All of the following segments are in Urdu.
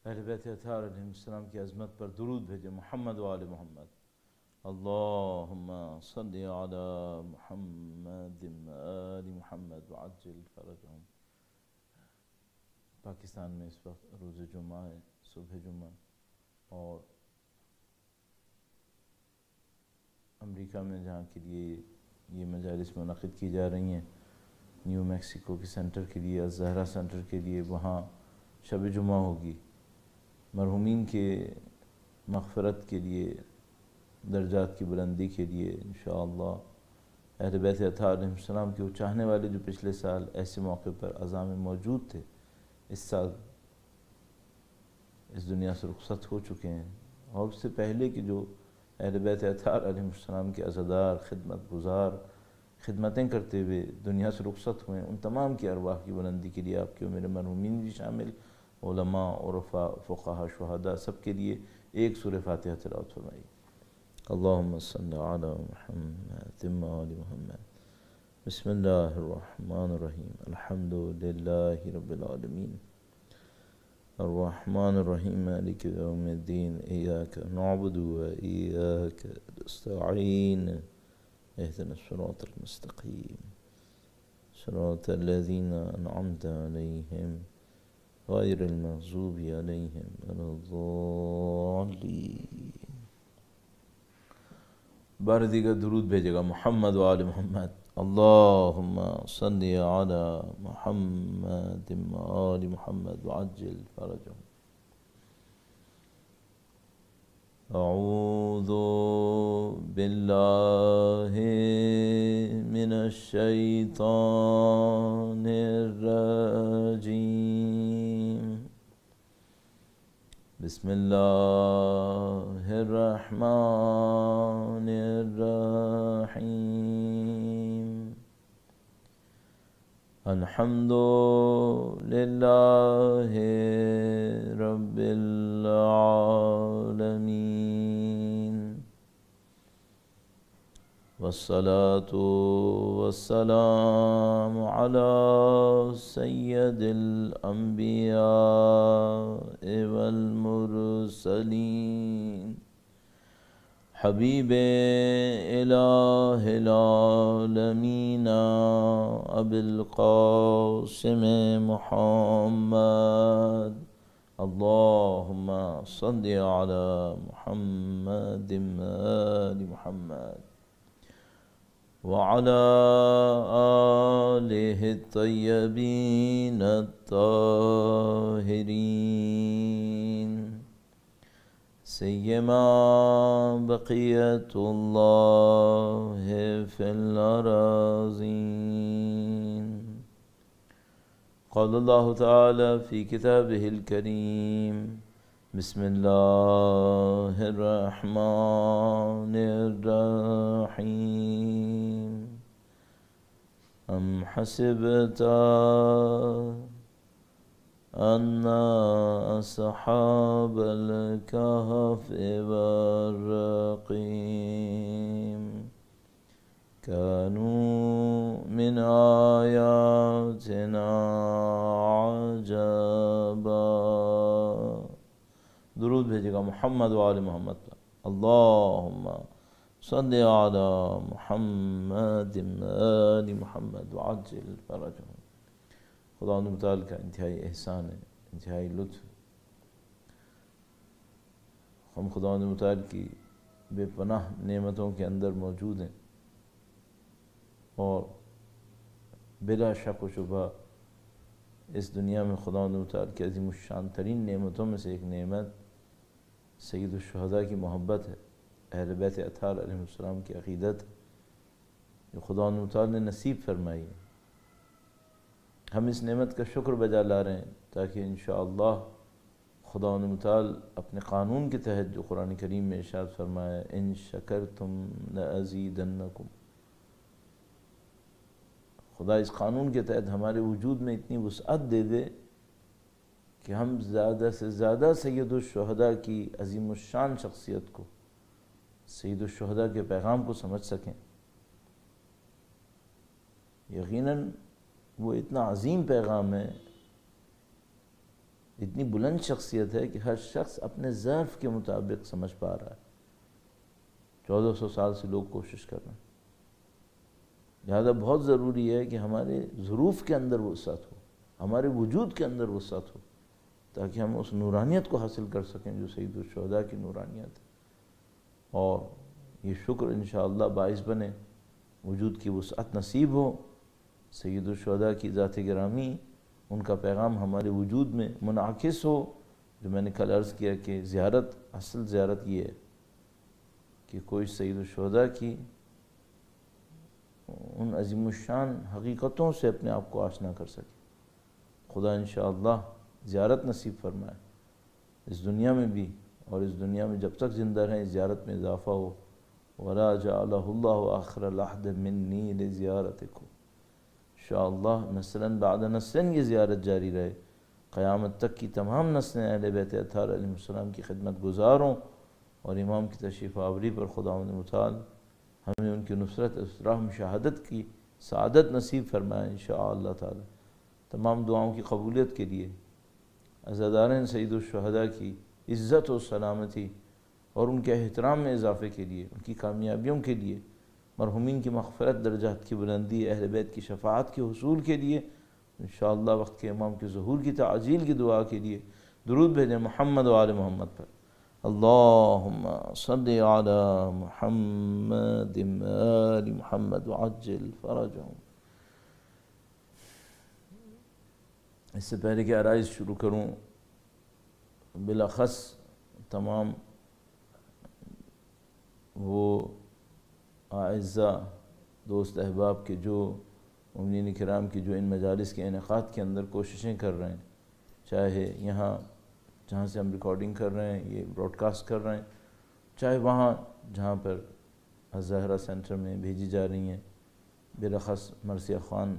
اہل بیت اطہار علیہ السلام کی عظمت پر درود بھیجے، محمد و آل محمد۔ اللہم صلی علی محمد آل محمد وعجل فرجہم۔ پاکستان میں اس وقت روز جمعہ ہے، صبح جمعہ، اور امریکہ میں جہاں کے لیے یہ مجالس منعقد کی جا رہی ہیں، نیو میکسیکو کے سینٹر کے لیے، الزہرا سینٹر کے لیے، وہاں شب جمعہ ہوگی۔ مرحومین کے مغفرت کے لیے، درجات کی بلندی کے لیے انشاءاللہ اہل بیت اطہار علیہ السلام کے وہ چاہنے والے جو پچھلے سال ایسے موقع پر اعضاء میں موجود تھے، اس سال اس دنیا سے رخصت ہو چکے ہیں، اور اس سے پہلے کہ جو اہل بیت اطہار علیہ السلام کے عزادار، خدمت گزار، خدمتیں کرتے ہوئے دنیا سے رخصت ہوئے، ان تمام کی ارواح کی بلندی کے لیے آپ کے و میرے مرحومین بھی شامل، علماء، عرفاء، فقہاء، شہداء، سب کے لیے ایک سورہ فاتحہ تلاوت فرمائی۔ اللہم صلی علی محمد و آل محمد۔ بسم اللہ الرحمن الرحیم، الحمدللہ رب العالمین، الرحمن الرحیم، مالک یوم الدین، ایاک نعبد و ایاک نستعین، اہدنا الصراط المستقیم، صراط الذین انعمت علیہم غیر المغضوب علیہم ولا الضالین۔ بار دیگر درود بھیجے گا، محمد و آل محمد۔ اللہم صلی علی محمد و آل محمد وعجل فرجہم۔ اعوذ باللہ من الشیطان الرجیم، بسم اللہ الرحمن الرحیم، الحمد للہ رب العالمین، والصلاة والسلام علی سید الانبیاء والمرسلین، حبیب الہ العالمین ابی القاسم محمد، اللہم صلی علی محمد آل محمد وعلى آلہ الطیبین الطاہرین، سیما بقیت اللہ فی الأراضین۔ قال اللہ تعالی فی کتابہ الکریم، بسم اللہ الرحمن الرحیم، ام حسبت ان اصحاب الکہف والرقیم كانوا من آیاتنا عجبا۔ درود بھیجے گا محمد و آل محمد پر۔ اللہم صلی علی محمد و آل محمد وعجل فرجہم۔ خدا متعال کا انتہائی احسان ہے، انتہائی لطف۔ ہم خدا متعال کی بے پناہ نعمتوں کے اندر موجود ہیں، اور بلا شک و شبہ اس دنیا میں خدا متعال کی عظیم الشان ترین نعمتوں میں سے ایک نعمت سید الشہداء کی محبت ہے، اہل بیت اطہار علیہ السلام کی عقیدت جو خدا متعال نے نصیب فرمائی ہے۔ ہم اس نعمت کا شکر بجا لا رہے ہیں تاکہ انشاءاللہ خدا متعال اپنے قانون کے تحت جو قرآن کریم میں ارشاد فرمایا، ان شکرتم لازیدنکم، خدا اس قانون کے تحت ہمارے وجود میں اتنی وسعت دے دے کہ ہم زیادہ سے زیادہ سید الشہداء کی عظیم الشان شخصیت کو، سید الشہداء کے پیغام کو سمجھ سکیں۔ یقیناً وہ اتنا عظیم پیغام ہے اتنی بلند شخصیت ہے کہ ہر شخص اپنے ظرف کے مطابق سمجھ پا رہا ہے۔ 1400 سال سے لوگ کوشش کر رہے ہیں، لہذا بہت ضروری ہے کہ ہمارے ظروف کے اندر وسعت ہو، ہمارے وجود کے اندر وسعت ہو، تاکہ ہم اس نورانیت کو حاصل کر سکیں جو سید الشہداء کی نورانیت ہے۔ اور یہ شکر انشاءاللہ باعث بنے وجود کی وسعت نصیب ہو، سید الشہداء کی ذات گرامی، ان کا پیغام ہمارے وجود میں منعکس ہو۔ جو میں نے کل عرض کیا کہ زیارت، اصل زیارت یہ ہے کہ کوئی سید الشہداء کی ان عظیم الشان حقیقتوں سے اپنے آپ کو آشنا کر سکے۔ خدا انشاءاللہ زیارت نصیب فرمائے، اس دنیا میں بھی، اور اس دنیا میں جب تک زندہ رہیں زیارت میں اضافہ ہو۔ وَلَا جَعَلَهُ اللَّهُ آخِرَ لَحْدٍ مِّنِّي لِزِيَارَتِكُمْ۔ انشاءاللہ نسلاً بعد نسلاً یہ زیارت جاری رہے، قیامت تک کی تمام نسلیں اہل بیت اطہار علیہ السلام کی خدمت گزار ہوں، اور امام کی تشریف آوری پر خداوند متعال ہمیں ان کی نصرت اس راہ مشاہدت کی سعادت نصیب فرمائے انشاءاللہ تعالی۔ تمام دعاؤں کی قبولیت کے لیے، عزادارین سید الشہداء کی عزت و سلامتی اور ان کے احترام میں اضافے کے لیے، ان کی کامیابیوں کے لیے، مرحومین کی مغفرت، درجات کی بلندی، اہل بیت کی شفاعت کے حصول کے لیے، انشاءاللہ وقت کے امام کے ظہور کی تعجیل کی دعا کے لیے درود بھیجیں محمد و آل محمد پر۔ اللہم صلی علی محمد آل محمد وعجل فرجہم۔ اس سے پہلے کہ عرائض شروع کروں، بالاخص تمام وہ اعزاء دوست احباب کے جو مومنین کرام کی جو ان مجالس کے انعقاد کے اندر کوششیں کر رہے ہیں، چاہے یہاں جہاں سے ہم ریکارڈنگ کر رہے ہیں، یہ براڈ کاسٹ کر رہے ہیں، چاہے وہاں جہاں پر الزہرا سینٹر میں بھیجی جا رہی ہیں، بالاخص مرثیہ خان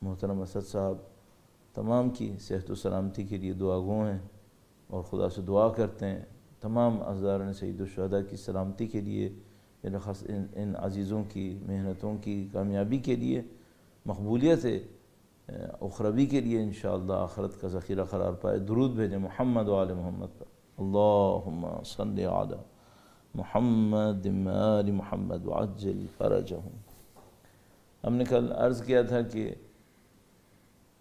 محترم اسد صاحب، تمام کی صحت و سلامتی کے لیے دعا گو ہیں اور خدا سے دعا کرتے ہیں، تمام عزادارین سید الشہداء کی سلامتی کے لیے، بالاخص ان عزیزوں کی محنتوں کی کامیابی کے لیے، مقبولیت اخروی کے لیے انشاءاللہ آخرت کا ذخیرہ قرار پائے۔ درود بھیجیں محمد و آل محمد پر۔ اللہم صلی علی محمد آل محمد وعجل فرجہم۔ ہم نے کل عرض کیا تھا کہ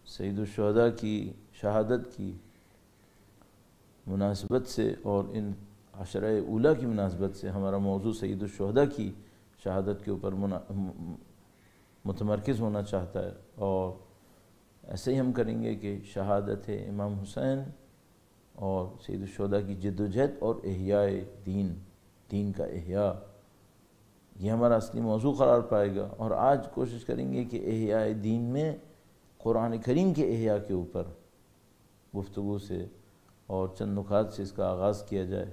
سید الشہداء کی شہادت کی مناسبت سے اور ان عشرہ اولیٰ کی مناسبت سے ہمارا موضوع سید الشہداء کی شہادت کے اوپر متمرکز ہونا چاہتا ہے، اور ایسے ہی ہم کریں گے کہ شہادت امام حسین اور سید الشہداء کی جد و جہد اور احیاء دین کا احیاء، یہ ہمارا اصلی موضوع قرار پائے گا۔ اور آج کوشش کریں گے کہ احیاء دین میں قرآن کریم کے احیاء کے اوپر گفتگو سے اور چند نکات سے اس کا آغاز کیا جائے۔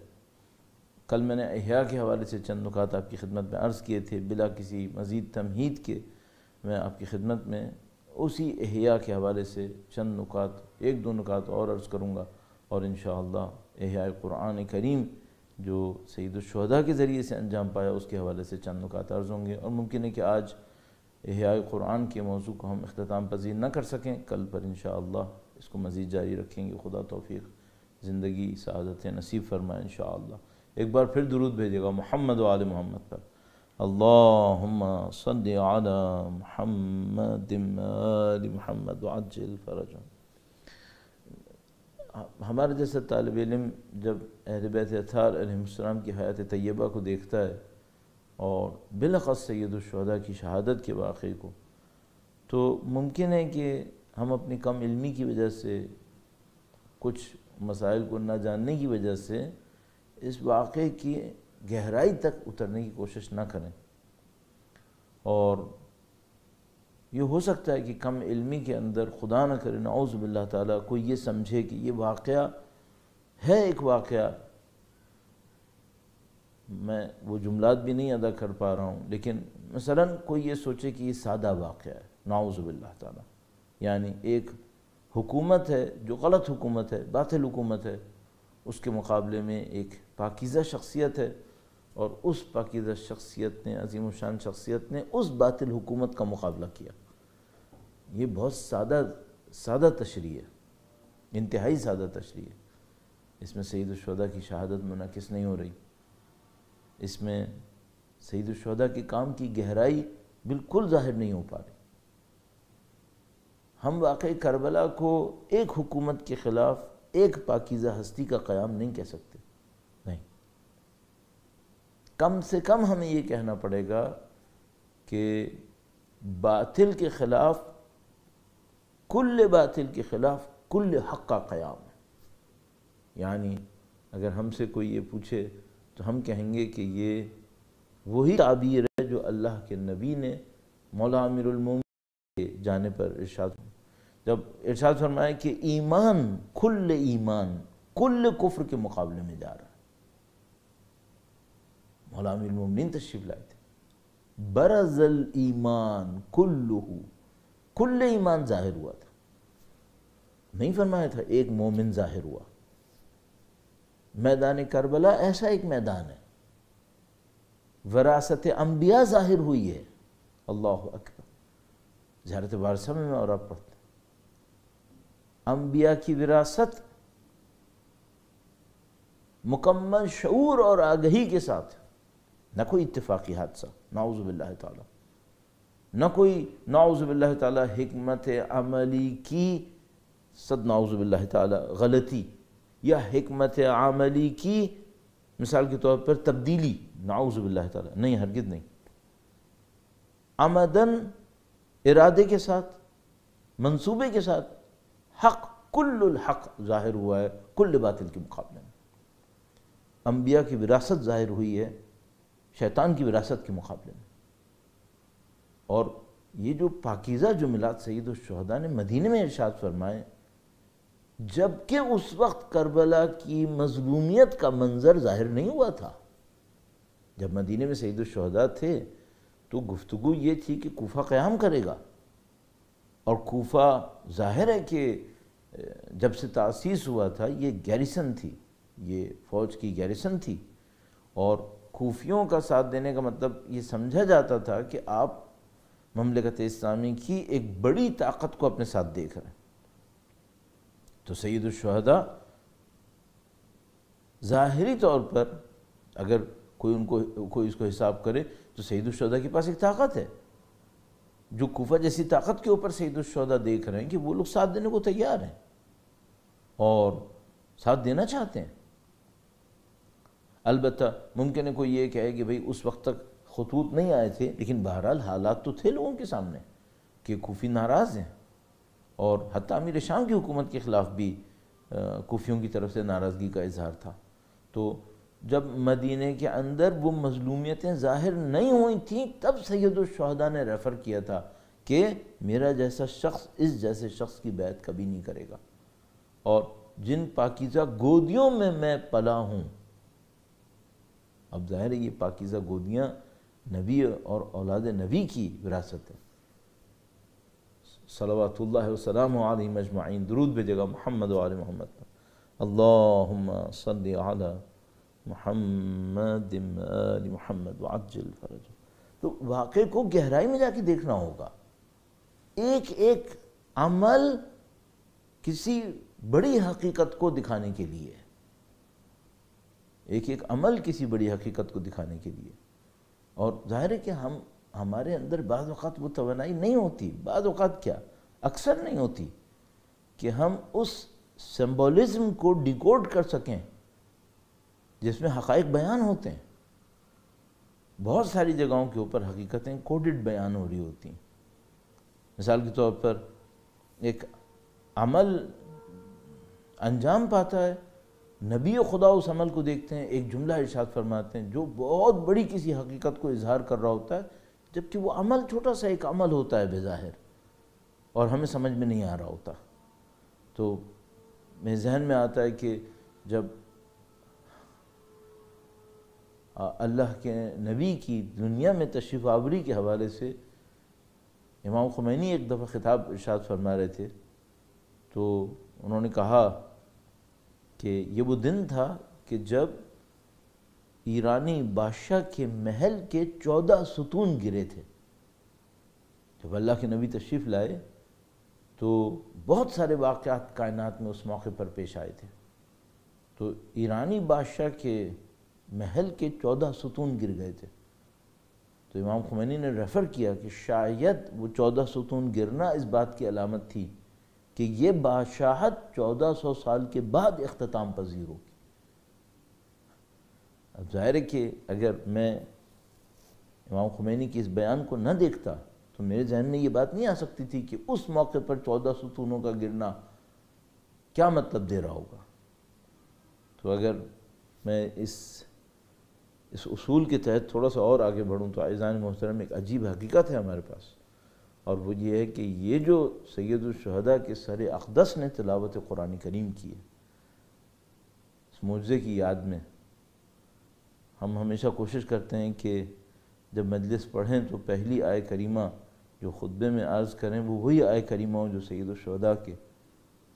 کل میں نے احیاء کے حوالے سے چند نکات آپ کی خدمت میں عرض کیے تھے، بلا کسی مزید تمہید کے میں آپ کی خدمت میں اسی احیاء کے حوالے سے چند نکات، ایک دو نکات اور عرض کروں گا، اور انشاءاللہ احیاء قرآن کریم جو سید الشہداء کے ذریعے سے انجام پایا اس کے حوالے سے چند نکات عرض ہوں گے، اور ممکن ہے کہ آج احیاء قرآن کے موضوع کو ہم اختتام پذیر نہ کر سکیں، کل پر انشاءاللہ اس کو مزید جاری رکھیں گے۔ خدا توفیق، زندگی، سعادت نصیب فرمائے انشاءاللہ۔ ایک بار پھر درود بھیجے گا محمد و آل محمد پر۔ اللہم صلی علی محمد آل محمد وعجل فرجہم۔ ہمارے جیسا طالب علم جب اہل بیت اطہار علیہ السلام کی حیات طیبہ کو دیکھتا ہے اور بالاخص سید الشہداء کی شہادت کے واقعے کو، تو ممکن ہے کہ ہم اپنی کم علمی کی وجہ سے، کچھ مسائل کو نہ جاننے کی وجہ سے اس واقعے کی گہرائی تک اترنے کی کوشش نہ کریں، اور یہ ہو سکتا ہے کہ کم علمی کے اندر خدا نہ کرے نعوذ باللہ تعالیٰ کوئی یہ سمجھے کہ یہ واقعہ ہے ایک واقعہ، میں وہ جملات بھی نہیں ادا کر پا رہا ہوں، لیکن مثلا کوئی یہ سوچے کہ یہ سادہ واقعہ ہے، نعوذ باللہ تعالیٰ، یعنی ایک حکومت ہے جو غلط حکومت ہے، باطل حکومت ہے، اس کے مقابلے میں ایک پاکیزہ شخصیت ہے، اور اس پاکیزہ شخصیت نے، عظیم الشان شخصیت نے اس باطل حکومت کا مقابلہ کیا۔ یہ بہت سادہ تشریح ہے، انتہائی سادہ تشریح ہے. اس میں سید الشہداء کی شہادت منعکس نہیں ہو رہی، اس میں سید الشہداء کے کام کی گہرائی بالکل ظاہر نہیں ہو پا رہی. ہم واقعی کربلا کو ایک حکومت کے خلاف ایک پاکیزہ ہستی کا قیام نہیں کہہ سکتے، نہیں. کم سے کم ہمیں یہ کہنا پڑے گا کہ باطل کے خلاف، کل باطل کے خلاف کل حق کا قیام ہے. یعنی اگر ہم سے کوئی یہ پوچھے تو ہم کہیں گے کہ یہ وہی تعبیر ہے جو اللہ کے نبی نے مولا امیر المومنین کے جانے پر ارشاد، جب ارشاد فرمایا کہ ایمان کل کفر کے مقابلے میں جا رہا ہے. مولا امیر المومنین تشریف لائے تھے. برز الایمان کل ایمان ظاہر ہوا تھا، نہیں فرمایا تھا ایک مومن ظاہر ہوا. میدان کربلا ایسا ایک میدان ہے، وراثت انبیاء ظاہر ہوئی ہے. اللہ اکبر. زیارت وارثہ میں اور آپ پڑھتے ہیں انبیاء کی وراثت مکمل شعور اور آگہی کے ساتھ، نہ کوئی اتفاقی حادثہ نعوذ باللہ تعالی، نہ کوئی نعوذ باللہ تعالی حکمت عملی کی صد نعوذ باللہ تعالی غلطی، یا حکمت عملی کی مثال کے طور پر تبدیلی، نعوذ باللہ تعالی، نہیں، ہرگز نہیں. عمدن ارادے کے ساتھ، منصوبے کے ساتھ حق، کل الحق ظاہر ہوا ہے کل باطل کے مقابلے میں. انبیاء کی وراثت ظاہر ہوئی ہے شیطان کی وراثت کے مقابلے میں. اور یہ جو پاکیزہ جملات سید الشہداء نے مدینے میں ارشاد فرمائے، جبکہ اس وقت کربلا کی مظلومیت کا منظر ظاہر نہیں ہوا تھا. جب مدینے میں سید الشہداء تھے تو گفتگو یہ تھی کہ کوفہ قیام کرے گا، اور کوفہ ظاہر ہے کہ جب سے تاسیس ہوا تھا یہ گیریسن تھی، یہ فوج کی گیریسن تھی، اور کوفیوں کا ساتھ دینے کا مطلب یہ سمجھا جاتا تھا کہ آپ مملکت اسلامی کی ایک بڑی طاقت کو اپنے ساتھ دیکھ رہے ہیں. تو سید الشہداء ظاہری طور پر اگر کوئی اس کو حساب کرے تو سید الشہداء کے پاس ایک طاقت ہے، جو کوفہ جیسی طاقت کے اوپر سید الشہداء دیکھ رہے ہیں کہ وہ لوگ ساتھ دینے کو تیار ہیں اور ساتھ دینا چاہتے ہیں. البتہ ممکن ہے کوئی یہ کہے کہ بھئی اس وقت تک خطوط نہیں آئے تھے، لیکن بہرحال حالات تو تھے لوگوں کے سامنے کہ کوفی ناراض ہیں، اور حتیٰ امیر شام کی حکومت کے خلاف بھی کوفیوں کی طرف سے ناراضگی کا اظہار تھا. تو جب مدینے کے اندر وہ مظلومیتیں ظاہر نہیں ہوئی تھیں تب سید الشہداء نے ریفر کیا تھا کہ میرا جیسا شخص اس جیسے شخص کی بیعت کبھی نہیں کرے گا، اور جن پاکیزہ گودیوں میں میں پلا ہوں. اب ظاہر ہے یہ پاکیزہ گودیاں نبی اور اولاد نبی کی وراثت ہے. صلوات اللہ وسلام علیہ مجمعین. درود بھیجے گا محمد و آل محمد پر. اللہم صلی علی محمد آل محمد وعجل فرج. تو واقعے کو گہرائی میں جا کے دیکھنا ہوگا. ایک ایک عمل کسی بڑی حقیقت کو دکھانے کے لیے، ایک ایک عمل کسی بڑی حقیقت کو دکھانے کے لیے. اور ظاہر ہے کہ ہمارے اندر بعض اوقات وہ توانائی نہیں ہوتی، بعض اوقات کیا اکثر نہیں ہوتی کہ ہم اس سمبولزم کو ڈیکوڈ کر سکیں جس میں حقائق بیان ہوتے ہیں. بہت ساری جگہوں کے اوپر حقیقتیں کوڈڈ بیان ہو رہی ہوتی ہیں. مثال کے طور پر ایک عمل انجام پاتا ہے، نبی خدا اس عمل کو دیکھتے ہیں، ایک جملہ ارشاد فرماتے ہیں جو بہت بڑی کسی حقیقت کو اظہار کر رہا ہوتا ہے، جبکہ وہ عمل چھوٹا سا ایک عمل ہوتا ہے بظاہر، اور ہمیں سمجھ میں نہیں آ رہا ہوتا. تو میرے ذہن میں آتا ہے کہ جب اللہ کے نبی کی دنیا میں تشریف آوری کے حوالے سے امام خمینی ایک دفعہ خطاب ارشاد فرما رہے تھے، تو انہوں نے کہا کہ یہ وہ دن تھا کہ جب ایرانی بادشاہ کے محل کے 14 ستون گرے تھے. جب اللہ کے نبی تشریف لائے تو بہت سارے واقعات کائنات میں اس موقع پر پیش آئے تھے. تو ایرانی بادشاہ کے محل کے 14 ستون گر گئے تھے. تو امام خمینی نے ریفر کیا کہ شاید وہ 14 ستون گرنا اس بات کی علامت تھی کہ یہ بادشاہت 1400 سال کے بعد اختتام پذیر ہوگی. اب ظاہر ہے کہ اگر میں امام خمینی کے اس بیان کو نہ دیکھتا تو میرے ذہن میں یہ بات نہیں آ سکتی تھی کہ اس موقع پر 14 ستونوں کا گرنا کیا مطلب دے رہا ہوگا. تو اگر میں اس اصول کے تحت تھوڑا سا اور آگے بڑھوں تو اعزائے محترم ایک عجیب حقیقت ہے ہمارے پاس، اور وہ یہ ہے کہ یہ جو سید الشہداء کے سر اقدس نے تلاوت قرآن کریم کی ہے، اس معجزے کی یاد میں ہم ہمیشہ کوشش کرتے ہیں کہ جب مجلس پڑھیں تو پہلی آیہ کریمہ جو خطبے میں عرض کریں وہ وہی آیہ کریمہ ہو جو سید الشہداء کے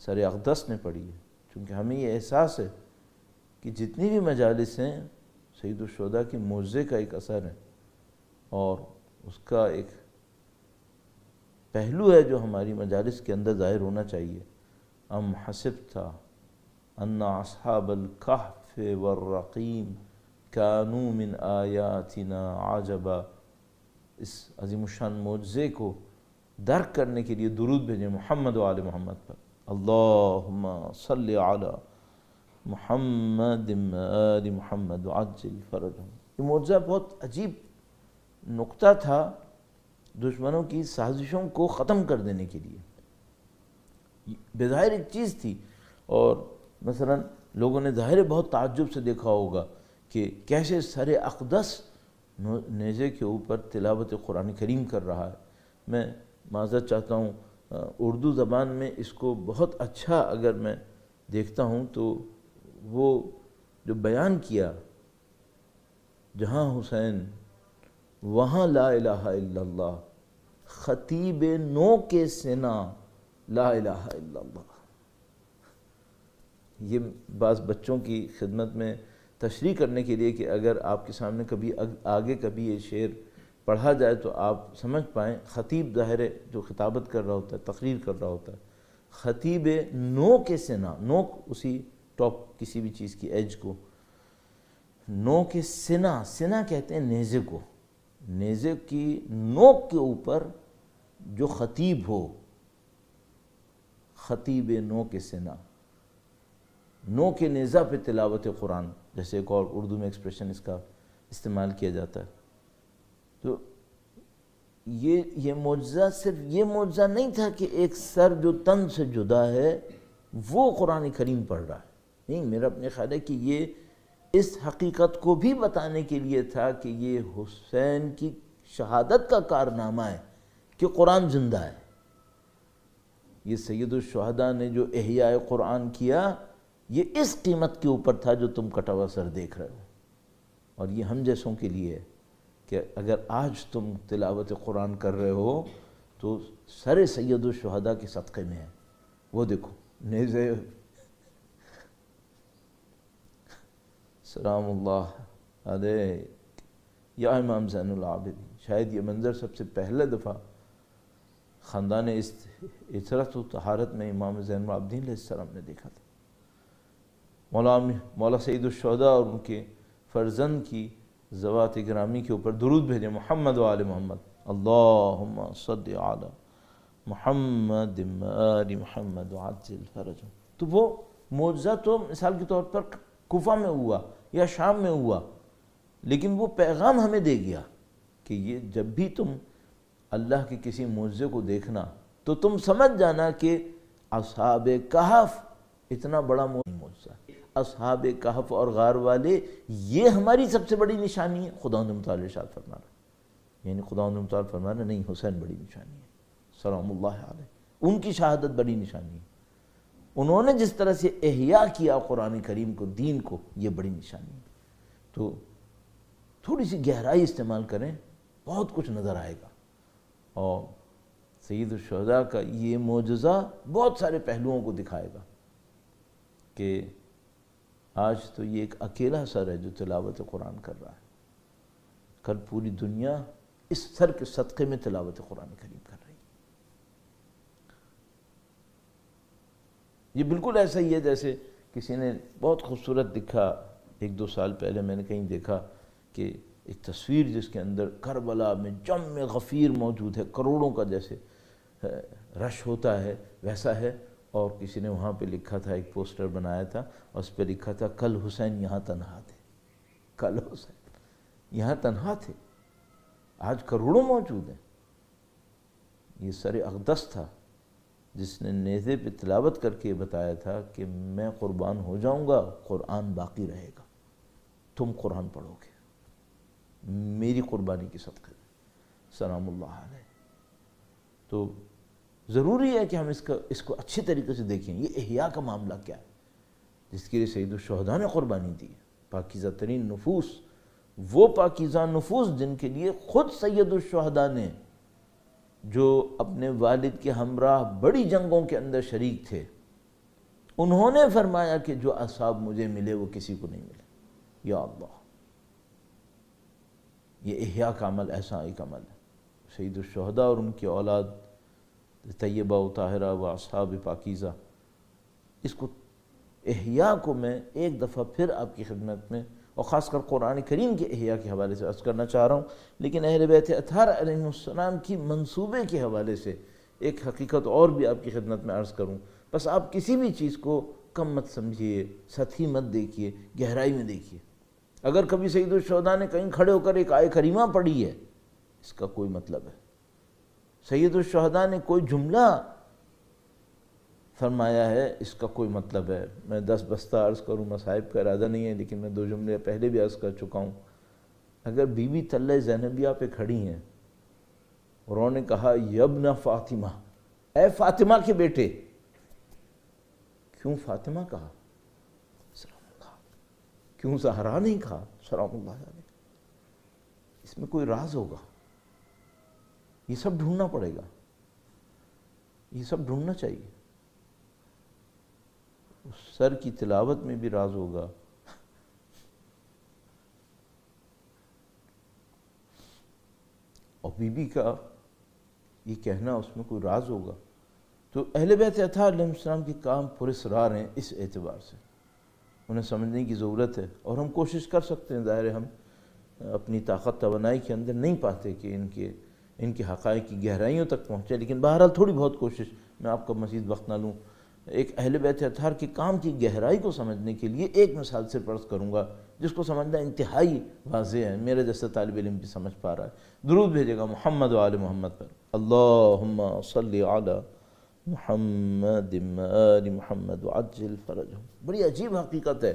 سر اقدس نے پڑھی ہے، چونکہ ہمیں یہ احساس ہے کہ جتنی بھی مجالس ہیں سید الشہداء کی معجزے کا ایک اثر ہے، اور اس کا ایک پہلو ہے جو ہماری مجالس کے اندر ظاہر ہونا چاہیے. ام حسبت ان اصحاب الکہف والرقیم کانوا من آیاتنا عجبا. اس عظیم الشان معجزے کو درک کرنے کے لیے درود بھیجیں محمد و آل محمد پر. اللہم صلی علی محمد آل محمد عجل فرجہم. یہ معجزہ بہت عجیب نقطہ تھا دشمنوں کی سازشوں کو ختم کر دینے کے لیے. بظاہر ایک چیز تھی، اور مثلا لوگوں نے ظاہر بہت تعجب سے دیکھا ہوگا کہ کیسے سر اقدس نیزے کے اوپر تلاوت قرآن کریم کر رہا ہے. میں معذرت چاہتا ہوں، اردو زبان میں اس کو بہت اچھا اگر میں دیکھتا ہوں تو وہ جو بیان کیا، جہاں حسین وہاں لا الہ الا اللہ، خطیب نو کے سنا لا الہ الا اللہ. یہ بعض بچوں کی خدمت میں تشریح کرنے کے لیے کہ اگر آپ کے سامنے کبھی آگے کبھی یہ شعر پڑھا جائے تو آپ سمجھ پائیں. خطیب ظاہر ہے جو خطابت کر رہا ہوتا ہے، تقریر کر رہا ہوتا ہے. خطیب نو کے سنا، نو اسی ٹاپ کسی بھی چیز کی ایج کو، نو کے سنا، سنا کہتے ہیں نیزے کو، نیزے کی نوک کے اوپر جو خطیب ہو، خطیب نو کے سنا، نو کے نیزہ پہ تلاوت قرآن، جیسے ایک اور اردو میں ایکسپریشن اس کا استعمال کیا جاتا ہے. تو یہ معجزہ صرف یہ معجزہ نہیں تھا کہ ایک سر جو تن سے جدا ہے وہ قرآن کریم پڑھ رہا ہے. نہیں، میرا اپنے خیال ہے کہ یہ اس حقیقت کو بھی بتانے کے لیے تھا کہ یہ حسین کی شہادت کا کارنامہ ہے کہ قرآن زندہ ہے. یہ سید الشہداء نے جو احیاء قرآن کیا، یہ اس قیمت کے اوپر تھا جو تم کٹا ہوا سر دیکھ رہے ہو. اور یہ ہم جیسوں کے لیے ہے کہ اگر آج تم تلاوت قرآن کر رہے ہو تو سر سید الشہداء کے صدقے میں ہے. وہ دیکھو نیزے، سلام اللہ علیہ یا امام زین العابدین. شاید یہ منظر سب سے پہلے دفعہ خاندان عطرت و طہارت میں امام زین العابدین علیہ السلام نے دیکھا تھا. مولا سید الشہداء اور ان کے فرزند کی ذوات گرامی کے اوپر درود بھیجیں محمد و آل محمد. اللہم صلی علی محمد آل محمد عجل فرجہم. تو وہ معجزہ تو مثال کے طور پر کوفہ میں ہوا یا شام میں ہوا، لیکن وہ پیغام ہمیں دے گیا کہ یہ جب بھی تم اللہ کے کسی معجزے کو دیکھنا تو تم سمجھ جانا کہ اصحاب کہف اتنا بڑا معجزہ. اصحاب کہف اور غار والے یہ ہماری سب سے بڑی نشانی ہے. خداوند متعال ارشاد فرما رہا، یعنی خداوند متعال فرما رہا نہیں، حسین بڑی نشانی ہے سلام اللہ علیہ. ان کی شہادت بڑی نشانی ہے. انہوں نے جس طرح سے احیاء کیا قرآن کریم کو، دین کو، یہ بڑی نشانی ہے. تو تھوڑی سی گہرائی استعمال کریں، بہت کچھ نظر آئے گا. اور سید الشہداء کا یہ معجزہ بہت سارے پہلوؤں کو دکھائے گا کہ آج تو یہ ایک اکیلا سر ہے جو تلاوت قرآن کر رہا ہے، کل پوری دنیا اس سر کے صدقے میں تلاوت قرآن کریم کر رہی ہے. یہ بالکل ایسا ہی ہے جیسے کسی نے بہت خوبصورت دکھا، 1-2 سال پہلے میں نے کہیں دیکھا کہ ایک تصویر جس کے اندر کربلا میں جم غفیر موجود ہے، کروڑوں کا جیسے رش ہوتا ہے ویسا ہے، اور کسی نے وہاں پہ لکھا تھا، ایک پوسٹر بنایا تھا اور اس پہ لکھا تھا کل حسین یہاں تنہا تھے، کل حسین یہاں تنہا تھے، آج کروڑوں موجود ہیں۔ یہ سر اقدس تھا جس نے نیزے پہ تلاوت کر کے بتایا تھا کہ میں قربان ہو جاؤں گا، قرآن باقی رہے گا، تم قرآن پڑھو گے میری قربانی کی صدقے، سلام اللہ علیہ۔ تو ضروری ہے کہ ہم اس کو اچھی طریقے سے دیکھیں۔ یہ احیاء کا معاملہ کیا ہے جس کے لیے سید الشہداء نے قربانی دی ہے، پاکیزہ ترین نفوس، وہ پاکیزہ نفوس جن کے لیے خود سید الشہداء نے، جو اپنے والد کے ہمراہ بڑی جنگوں کے اندر شریک تھے، انہوں نے فرمایا کہ جو اصحاب مجھے ملے وہ کسی کو نہیں ملے۔ یا اللہ، یہ احیاء کا عمل ایسا ایک عمل ہے۔ سید الشہداء اور ان کی اولاد طیبہ و طاہرہ و اصحاب پاکیزہ، اس کو احیاء کو میں ایک دفعہ پھر آپ کی خدمت میں اور خاص کر قرآن کریم کے احیاء کے حوالے سے عرض کرنا چاہ رہا ہوں، لیکن اہل بیت اطہار علیہ السلام کی منصوبے کے حوالے سے ایک حقیقت اور بھی آپ کی خدمت میں عرض کروں۔ بس آپ کسی بھی چیز کو کم مت سمجھیے، سطحی مت دیکھیے، گہرائی میں دیکھیے۔ اگر کبھی سید الشہداء نے کہیں کھڑے ہو کر ایک آیہ کریمہ پڑھی ہے، اس کا کوئی مطلب ہے۔ سید الشہداء نے کوئی جملہ فرمایا ہے، اس کا کوئی مطلب ہے۔ میں 10 بستہ عرض کروں، مصائب کا ارادہ نہیں ہے، لیکن میں 2 جملے پہلے بھی عرض کر چکا ہوں۔ اگر بی بی طلحہ زینبیہ پہ کھڑی ہیں اور انہوں نے کہا یبن فاطمہ، اے فاطمہ کے بیٹے، کیوں فاطمہ کہا؟ سلام اللہ، کیوں زہرا نہیں کہا؟ سلام اللہ علیہ۔ اس میں کوئی راز ہوگا، یہ سب ڈھونڈنا پڑے گا، یہ سب ڈھونڈنا چاہیے۔ اس سر کی تلاوت میں بھی راز ہوگا، اور بی بی کا یہ کہنا اس میں کوئی راز ہوگا۔ تو اہل بیت اطہار علیہ السلام کے کام پراسرار ہیں اس اعتبار سے، انہیں سمجھنے کی ضرورت ہے، اور ہم کوشش کر سکتے ہیں۔ ظاہر ہے ہم اپنی طاقت توانائی کے اندر نہیں پاتے کہ ان کے حقائق کی گہرائیوں تک پہنچے، لیکن بہرحال تھوڑی بہت کوشش، میں آپ کا مزید وقت نہ لوں، ایک اہل بیت اطہار کے کام کی گہرائی کو سمجھنے کے لیے ایک مثال سے عرض کروں گا جس کو سمجھنا انتہائی واضح ہے، میرے جیسے طالب علم بھی سمجھ پا رہا ہے۔ درود بھیجے گا محمد و آل محمد پر، اللہم صلی علی محمد و آل محمد وعجل فرجہم۔ بڑی عجیب حقیقت ہے،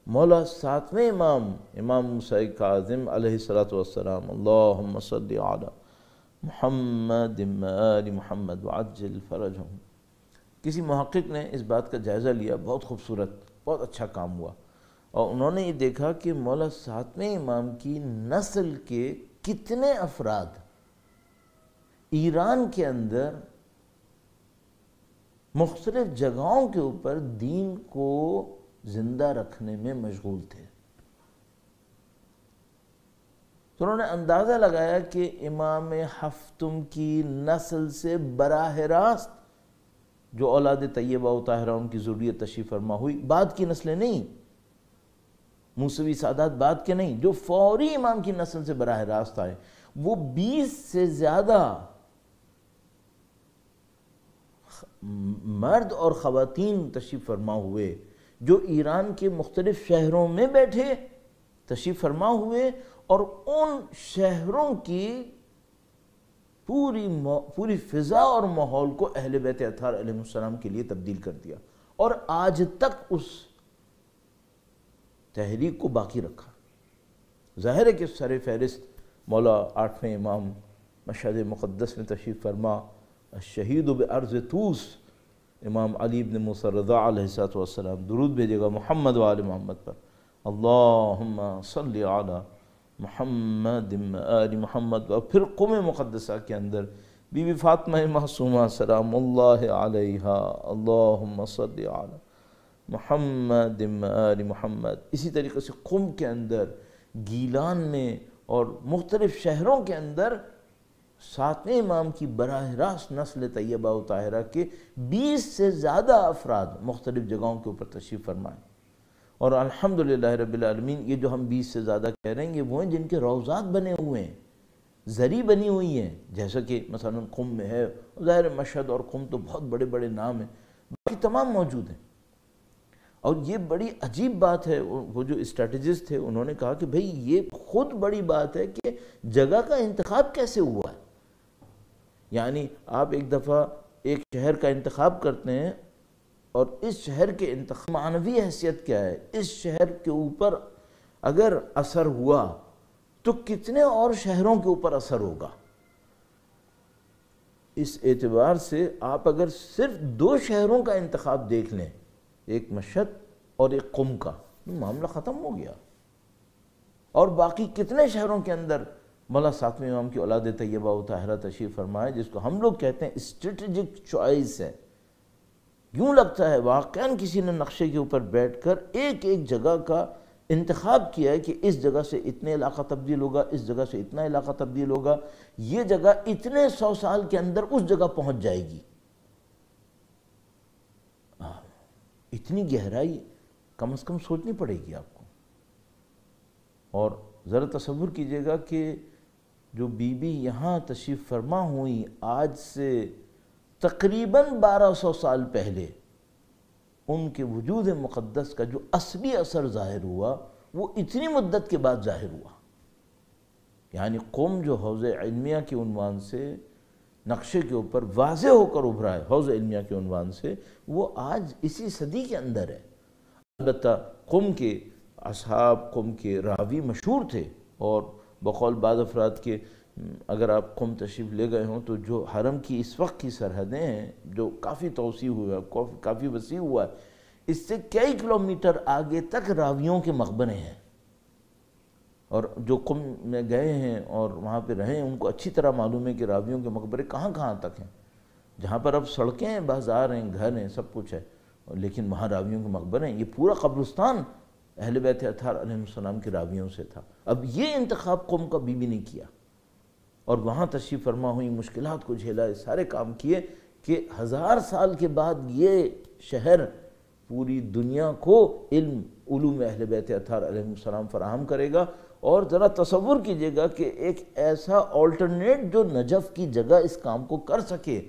مولا 7ویں امام موسیٰ کاظم علیہ السلام، اللہم صلی علی محمد و آل محمد وعجل فرجہم۔ کسی محقق نے اس بات کا جائزہ لیا، بہت خوبصورت، بہت اچھا کام ہوا، اور انہوں نے یہ دیکھا کہ مولا 7ویں امام کی نسل کے کتنے افراد ایران کے اندر مختلف جگہوں کے اوپر دین کو زندہ رکھنے میں مشغول تھے۔ تو انہوں نے اندازہ لگایا کہ امام ہفتم کی نسل سے براہ راست جو اولاد طیبہ و طاہرہ ان کی ذریت تشریف فرما ہوئی، بعد کی نسلیں نہیں، موسوی سادات بعد کے نہیں، جو فوری امام کی نسل سے براہ راست آئے، وہ 20 سے زیادہ مرد اور خواتین تشریف فرما ہوئے، جو ایران کے مختلف شہروں میں بیٹھے تشریف فرما ہوئے، اور ان شہروں کی پوری فضا اور ماحول کو اہل بیت اطہار علیہ السلام کے لیے تبدیل کر دیا، اور آج تک اس تحریک کو باقی رکھا۔ ظاہر ہے کہ سر فہرست مولا 8ویں امام مشہد مقدس میں تشریف فرما الشہید بارض طوس امام علی بن موسیٰ رضا علیہ السلام، درود بھیجے گا محمد و آل محمد پر، اللہم صلی علی محمد و آل محمد۔ اور پھر قم مقدسہ کے اندر بی بی فاطمہ معصومہ سلام اللہ علیہا، اللہم صلی علی محمد و آل محمد۔ اسی طریقے سے قم کے اندر، گیلان میں اور مختلف شہروں کے اندر 7ویں امام کی براہ راست نسل طیبہ و طاہرہ کے 20 سے زیادہ افراد مختلف جگہوں کے اوپر تشریف فرمائے، اور الحمدللہ رب العالمین یہ جو ہم 20 سے زیادہ کہہ رہے ہیں یہ وہ ہیں جن کے روضات بنے ہوئے ہیں، زری بنی ہوئی ہیں، جیسا کہ مثلا قم میں ہے، ظاہر مشہد اور قم تو بہت بڑے بڑے نام ہیں، باقی تمام موجود ہیں۔ اور یہ بڑی عجیب بات ہے، وہ جو اسٹریٹجسٹ تھے انہوں نے کہا کہ بھئی یہ خود بڑی بات ہے کہ جگہ کا انتخاب کیسے ہوا ہے۔ یعنی آپ ایک دفعہ ایک شہر کا انتخاب کرتے ہیں اور اس شہر کے انتخاب معنوی حیثیت کیا ہے، اس شہر کے اوپر اگر اثر ہوا تو کتنے اور شہروں کے اوپر اثر ہوگا۔ اس اعتبار سے آپ اگر صرف 2 شہروں کا انتخاب دیکھ لیں، ایک مشہد اور ایک قم کا، معاملہ ختم ہو گیا۔ اور باقی کتنے شہروں کے اندر مولا 7ویں امام کی اولاد طیبہ و طاہرہ تشریف فرمائے، جس کو ہم لوگ کہتے ہیں اسٹریٹجک چوائس ہے۔ یوں لگتا ہے واقعاً کسی نے نقشے کے اوپر بیٹھ کر ایک ایک جگہ کا انتخاب کیا ہے کہ اس جگہ سے اتنے علاقہ تبدیل ہوگا، اس جگہ سے اتنا علاقہ تبدیل ہوگا، یہ جگہ اتنے 100 سال کے اندر اس جگہ پہنچ جائے گی۔ اتنی گہرائی کم از کم سوچنی پڑے گی آپ کو۔ اور ذرا تصور کیجئے گا کہ جو بی بی یہاں تشریف فرما ہوئی آج سے تقریباً 1200 سال پہلے، ان کے وجود مقدس کا جو اصلی اثر ظاہر ہوا وہ اتنی مدت کے بعد ظاہر ہوا۔ یعنی قم جو حوض علمیہ کے عنوان سے نقشے کے اوپر واضح ہو کر ابھرا ہے، حوض علمیہ کے عنوان سے، وہ آج اسی صدی کے اندر ہے۔ البتہ قم کے اصحاب، قم کے راوی مشہور تھے، اور بقول بعض افراد کے اگر آپ قم تشریف لے گئے ہوں تو جو حرم کی اس وقت کی سرحدیں ہیں جو کافی توسیع ہوا ہے، کافی وسیع ہوا ہے، اس سے کئی کلومیٹر آگے تک راویوں کے مقبرے ہیں، اور جو قم میں گئے ہیں اور وہاں پہ رہے ہیں ان کو اچھی طرح معلوم ہے کہ راویوں کے مقبرے کہاں کہاں تک ہیں۔ جہاں پر اب سڑکیں ہیں، بازار ہیں، گھر ہیں، سب کچھ ہے، لیکن وہاں راویوں کے مقبرے ہیں۔ یہ پورا قبرستان اہل بیت اطہار علیہ السلام کے راویوں سے تھا۔ اب یہ انتخاب قم کا بی بی نے کیا، اور وہاں تشریف فرما ہوئی، مشکلات کو جھیلا، سارے کام کیے کہ 1000 سال کے بعد یہ شہر پوری دنیا کو علوم اہل بیت اطہار علیہ السلام فراہم کرے گا۔ اور ذرا تصور کیجئے گا کہ ایک ایسا آلٹرنیٹ جو نجف کی جگہ اس کام کو کر سکے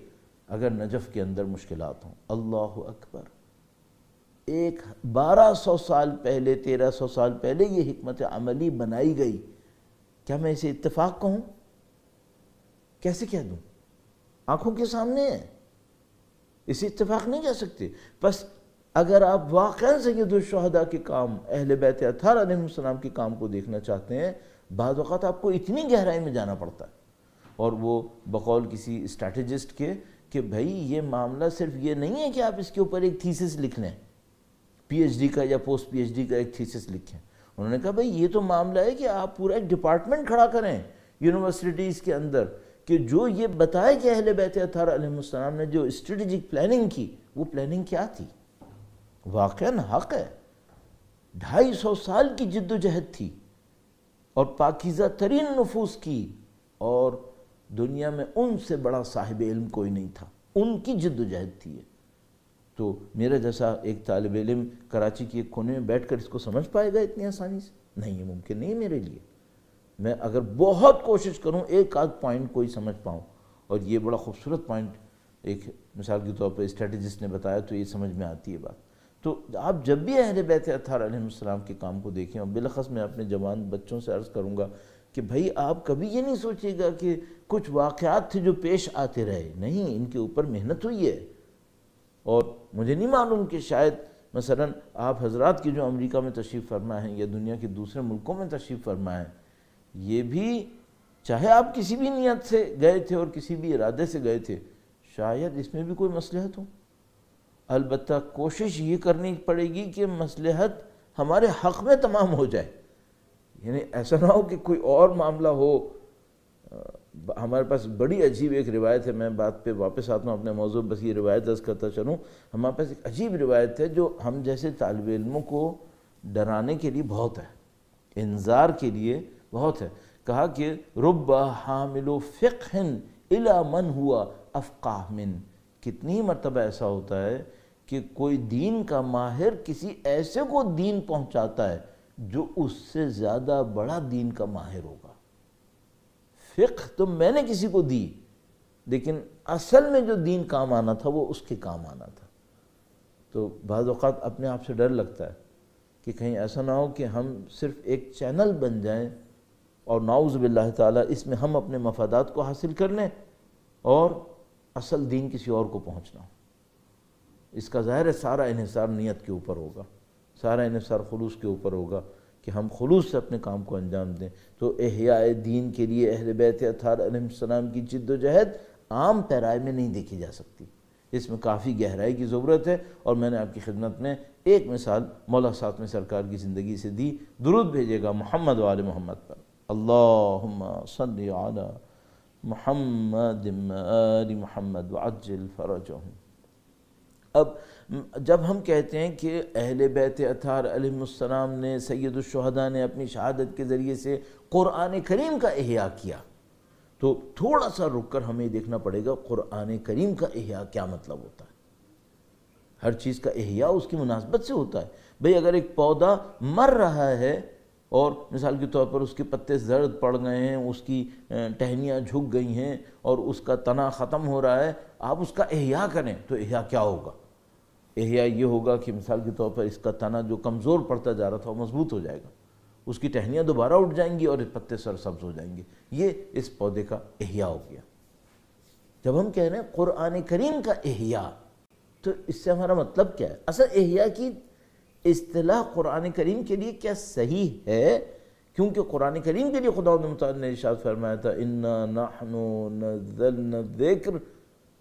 اگر نجف کے اندر مشکلات ہوں۔ اللہ اکبر! 1200 سال پہلے، 1300 سال پہلے یہ حکمت عملی بنائی گئی۔ کیا میں اسے اتفاق کہوں؟ کیسے کہہ دوں؟ آنکھوں کے سامنے ہے، اسے اتفاق نہیں کہہ سکتے۔ بس اگر آپ واقعاً سید الشہداء کے کام، اہل بیت اطہار علیہ السلام کے کام کو دیکھنا چاہتے ہیں، بعض اوقات آپ کو اتنی گہرائی میں جانا پڑتا ہے۔ اور وہ بقول کسی اسٹریٹجسٹ کے کہ بھائی یہ معاملہ صرف یہ نہیں ہے کہ آپ اس کے اوپر ایک تھیسس لکھ لیں، پی ایچ ڈی کا یا پوسٹ پی ایچ ڈی کا ایک تھیسس لکھیں۔ انہوں نے کہا بھائی یہ تو معاملہ ہے کہ آپ پورا ایک ڈپارٹمنٹ کھڑا کریں یونیورسٹیز کے اندر کہ جو یہ بتائے کہ اہل بیت اطہار علیہ السلام نے جو اسٹریٹجک پلاننگ کی، وہ پلاننگ کیا تھی۔ واقعاً حق ہے، 250 سال کی جد و جہد تھی، اور پاکیزہ ترین نفوس کی، اور دنیا میں ان سے بڑا صاحب علم کوئی نہیں تھا، ان کی جد و جہد تھی۔ تو میرا جیسا ایک طالب علم کراچی کی ایک کونے میں بیٹھ کر اس کو سمجھ پائے گا اتنی آسانی سے؟ نہیں، یہ ممکن نہیں میرے لیے۔ میں اگر بہت کوشش کروں ایک آدھ پوائنٹ کوئی سمجھ پاؤں، اور یہ بڑا خوبصورت پوائنٹ ایک مثال کے طور پر اسٹریٹجسٹ نے بتایا تو یہ سمجھ میں آتی ہے بات۔ تو آپ جب بھی اہل بیت اطہار علیہ السلام کے کام کو دیکھیں، اور بالاخص میں اپنے جوان بچوں سے عرض کروں گا کہ بھائی آپ کبھی یہ نہیں سوچیے گا کہ کچھ واقعات تھے جو پیش آتے رہے، نہیں، ان کے اوپر محنت ہوئی ہے۔ اور مجھے نہیں معلوم کہ شاید مثلا آپ حضرات کی جو امریکہ میں تشریف فرما ہیں یا دنیا کے دوسرے ملکوں میں تشریف فرما ہیں، یہ بھی چاہے آپ کسی بھی نیت سے گئے تھے اور کسی بھی ارادے سے گئے تھے، شاید اس میں بھی کوئی مصلحت ہو۔ البتہ کوشش یہ کرنی پڑے گی کہ مصلحت ہمارے حق میں تمام ہو جائے، یعنی ایسا نہ ہو کہ کوئی اور معاملہ ہو۔ ہمارے پاس بڑی عجیب ایک روایت ہے، میں بات پہ واپس آتا ہوں اپنے موضوع، بس یہ روایت عرض کرتا چلوں۔ ہمارے پاس ایک عجیب روایت ہے جو ہم جیسے طالب علموں کو ڈرانے کے لیے بہت ہے، انذار کے لیے بہت ہے، کہا کہ رب حامل فقہ الی من ہوا افقہ من، کتنی مرتبہ ایسا ہوتا ہے کہ کوئی دین کا ماہر کسی ایسے کو دین پہنچاتا ہے جو اس سے زیادہ بڑا دین کا ماہر ہوگا۔ فقہ تو میں نے کسی کو دی، لیکن اصل میں جو دین کام آنا تھا وہ اس کے کام آنا تھا۔ تو بعض اوقات اپنے آپ سے ڈر لگتا ہے کہ کہیں ایسا نہ ہو کہ ہم صرف ایک چینل بن جائیں اور نعوذ باللہ تعالیٰ اس میں ہم اپنے مفادات کو حاصل کر لیں اور اصل دین کسی اور کو پہنچنا ہو۔ اس کا ظاہر ہے سارا انحصار نیت کے اوپر ہوگا، سارا انحصار خلوص کے اوپر ہوگا کہ ہم خلوص سے اپنے کام کو انجام دیں۔ تو احیاء دین کے لیے اہل بیت اطہار علیہ السلام کی جد و جہد عام پیرائے میں نہیں دیکھی جا سکتی، اس میں کافی گہرائی کی ضرورت ہے۔ اور میں نے آپ کی خدمت میں ایک مثال مولا ساتویں سرکار کی زندگی سے دی۔ درود بھیجے گا محمد و آل محمد پر، اللہم صلی علی محمد آل محمد وعجل فرجہم۔ اب جب ہم کہتے ہیں کہ اہل بیت اطہار علیہ السلام نے، سید الشہداء نے اپنی شہادت کے ذریعے سے قرآن کریم کا احیاء کیا، تو تھوڑا سا رک کر ہمیں دیکھنا پڑے گا قرآن کریم کا احیاء کیا مطلب ہوتا ہے۔ ہر چیز کا احیاء اس کی مناسبت سے ہوتا ہے۔ بھئی اگر ایک پودا مر رہا ہے اور مثال کے طور پر اس کے پتے زرد پڑ گئے ہیں، اس کی ٹہنیاں جھک گئی ہیں اور اس کا تنا ختم ہو رہا ہے، آپ اس کا احیاء کریں تو احیاء کیا ہوگا؟ احیاء یہ ہوگا کہ مثال کے طور پر اس کا تنا جو کمزور پڑتا جا رہا تھا وہ مضبوط ہو جائے گا، اس کی ٹہنیاں دوبارہ اٹھ جائیں گی اور پتے سرسبز ہو جائیں گے۔ یہ اس پودے کا احیاء ہو گیا۔ جب ہم کہہ رہے ہیں قرآن کریم کا احیاء، تو اس سے ہمارا مطلب کیا ہے؟ اصل احیاء کی اصطلاح قرآن کریم کے لیے کیا صحیح ہے؟ کیونکہ قرآن کریم کے لیے خدا متعال نے ارشاد فرمایا تھا اِنَّا نَحْنُ نَزَّلْنَا الذِّكْرَ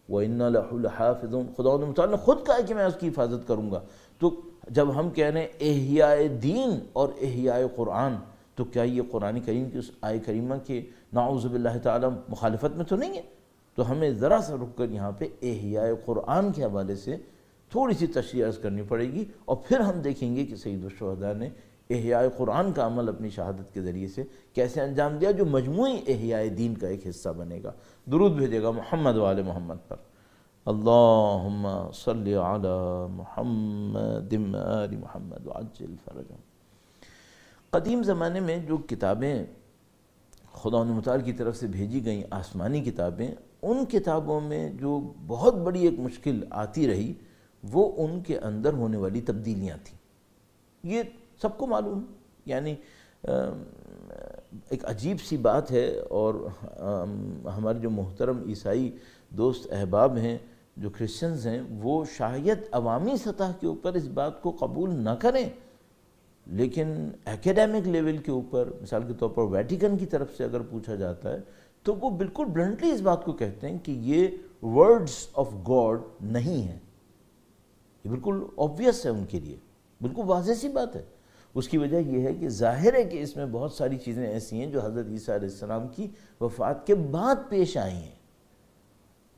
وَإِنَّا لَهُ لَحَافِظُونَ، خدا متعال نے خود کہا کہ میں اس کی حفاظت کروں گا۔ تو جب ہم کہہ رہے ہیں احیاء دین اور احیاء قرآن، تو کیا یہ قرآن کریم کی اس آیہ کریمہ کے نعوذ باللہ تعالی مخالفت میں تو نہیں ہے؟ تو ہمیں ذرا سا رک کر یہاں پہ احیاء قرآن کے حوالے سے تھوڑی سی تشریح عرض کرنی پڑے گی، اور پھر ہم دیکھیں گے کہ سید الشہداء نے احیاء قرآن کا عمل اپنی شہادت کے ذریعے سے کیسے انجام دیا، جو مجموعی احیاء دین کا ایک حصہ بنے گا۔ درود بھیجے گا محمد و آل محمد پر، اللہم صلی علی محمد آل محمد وعجل فرجہم۔ قدیم زمانے میں جو کتابیں خدا متعال کی طرف سے بھیجی گئیں، آسمانی کتابیں، ان کتابوں میں جو بہت بڑی ایک مشکل آتی رہی وہ ان کے اندر ہونے والی تبدیلیاں تھیں۔ یہ سب کو معلوم، یعنی ایک عجیب سی بات ہے، اور ہمارے جو محترم عیسائی دوست احباب ہیں، جو کرسچنز ہیں، وہ شاید عوامی سطح کے اوپر اس بات کو قبول نہ کریں، لیکن ایکیڈیمک لیول کے اوپر مثال کے طور پر ویٹیکن کی طرف سے اگر پوچھا جاتا ہے تو وہ بالکل بلنٹلی اس بات کو کہتے ہیں کہ یہ ورڈز آف گاڈ نہیں ہیں۔ یہ بالکل obvious ہے ان کے لیے، بالکل واضح سی بات ہے۔ اس کی وجہ یہ ہے کہ ظاہر ہے کہ اس میں بہت ساری چیزیں ایسی ہیں جو حضرت عیسیٰ علیہ السلام کی وفات کے بعد پیش آئی ہیں،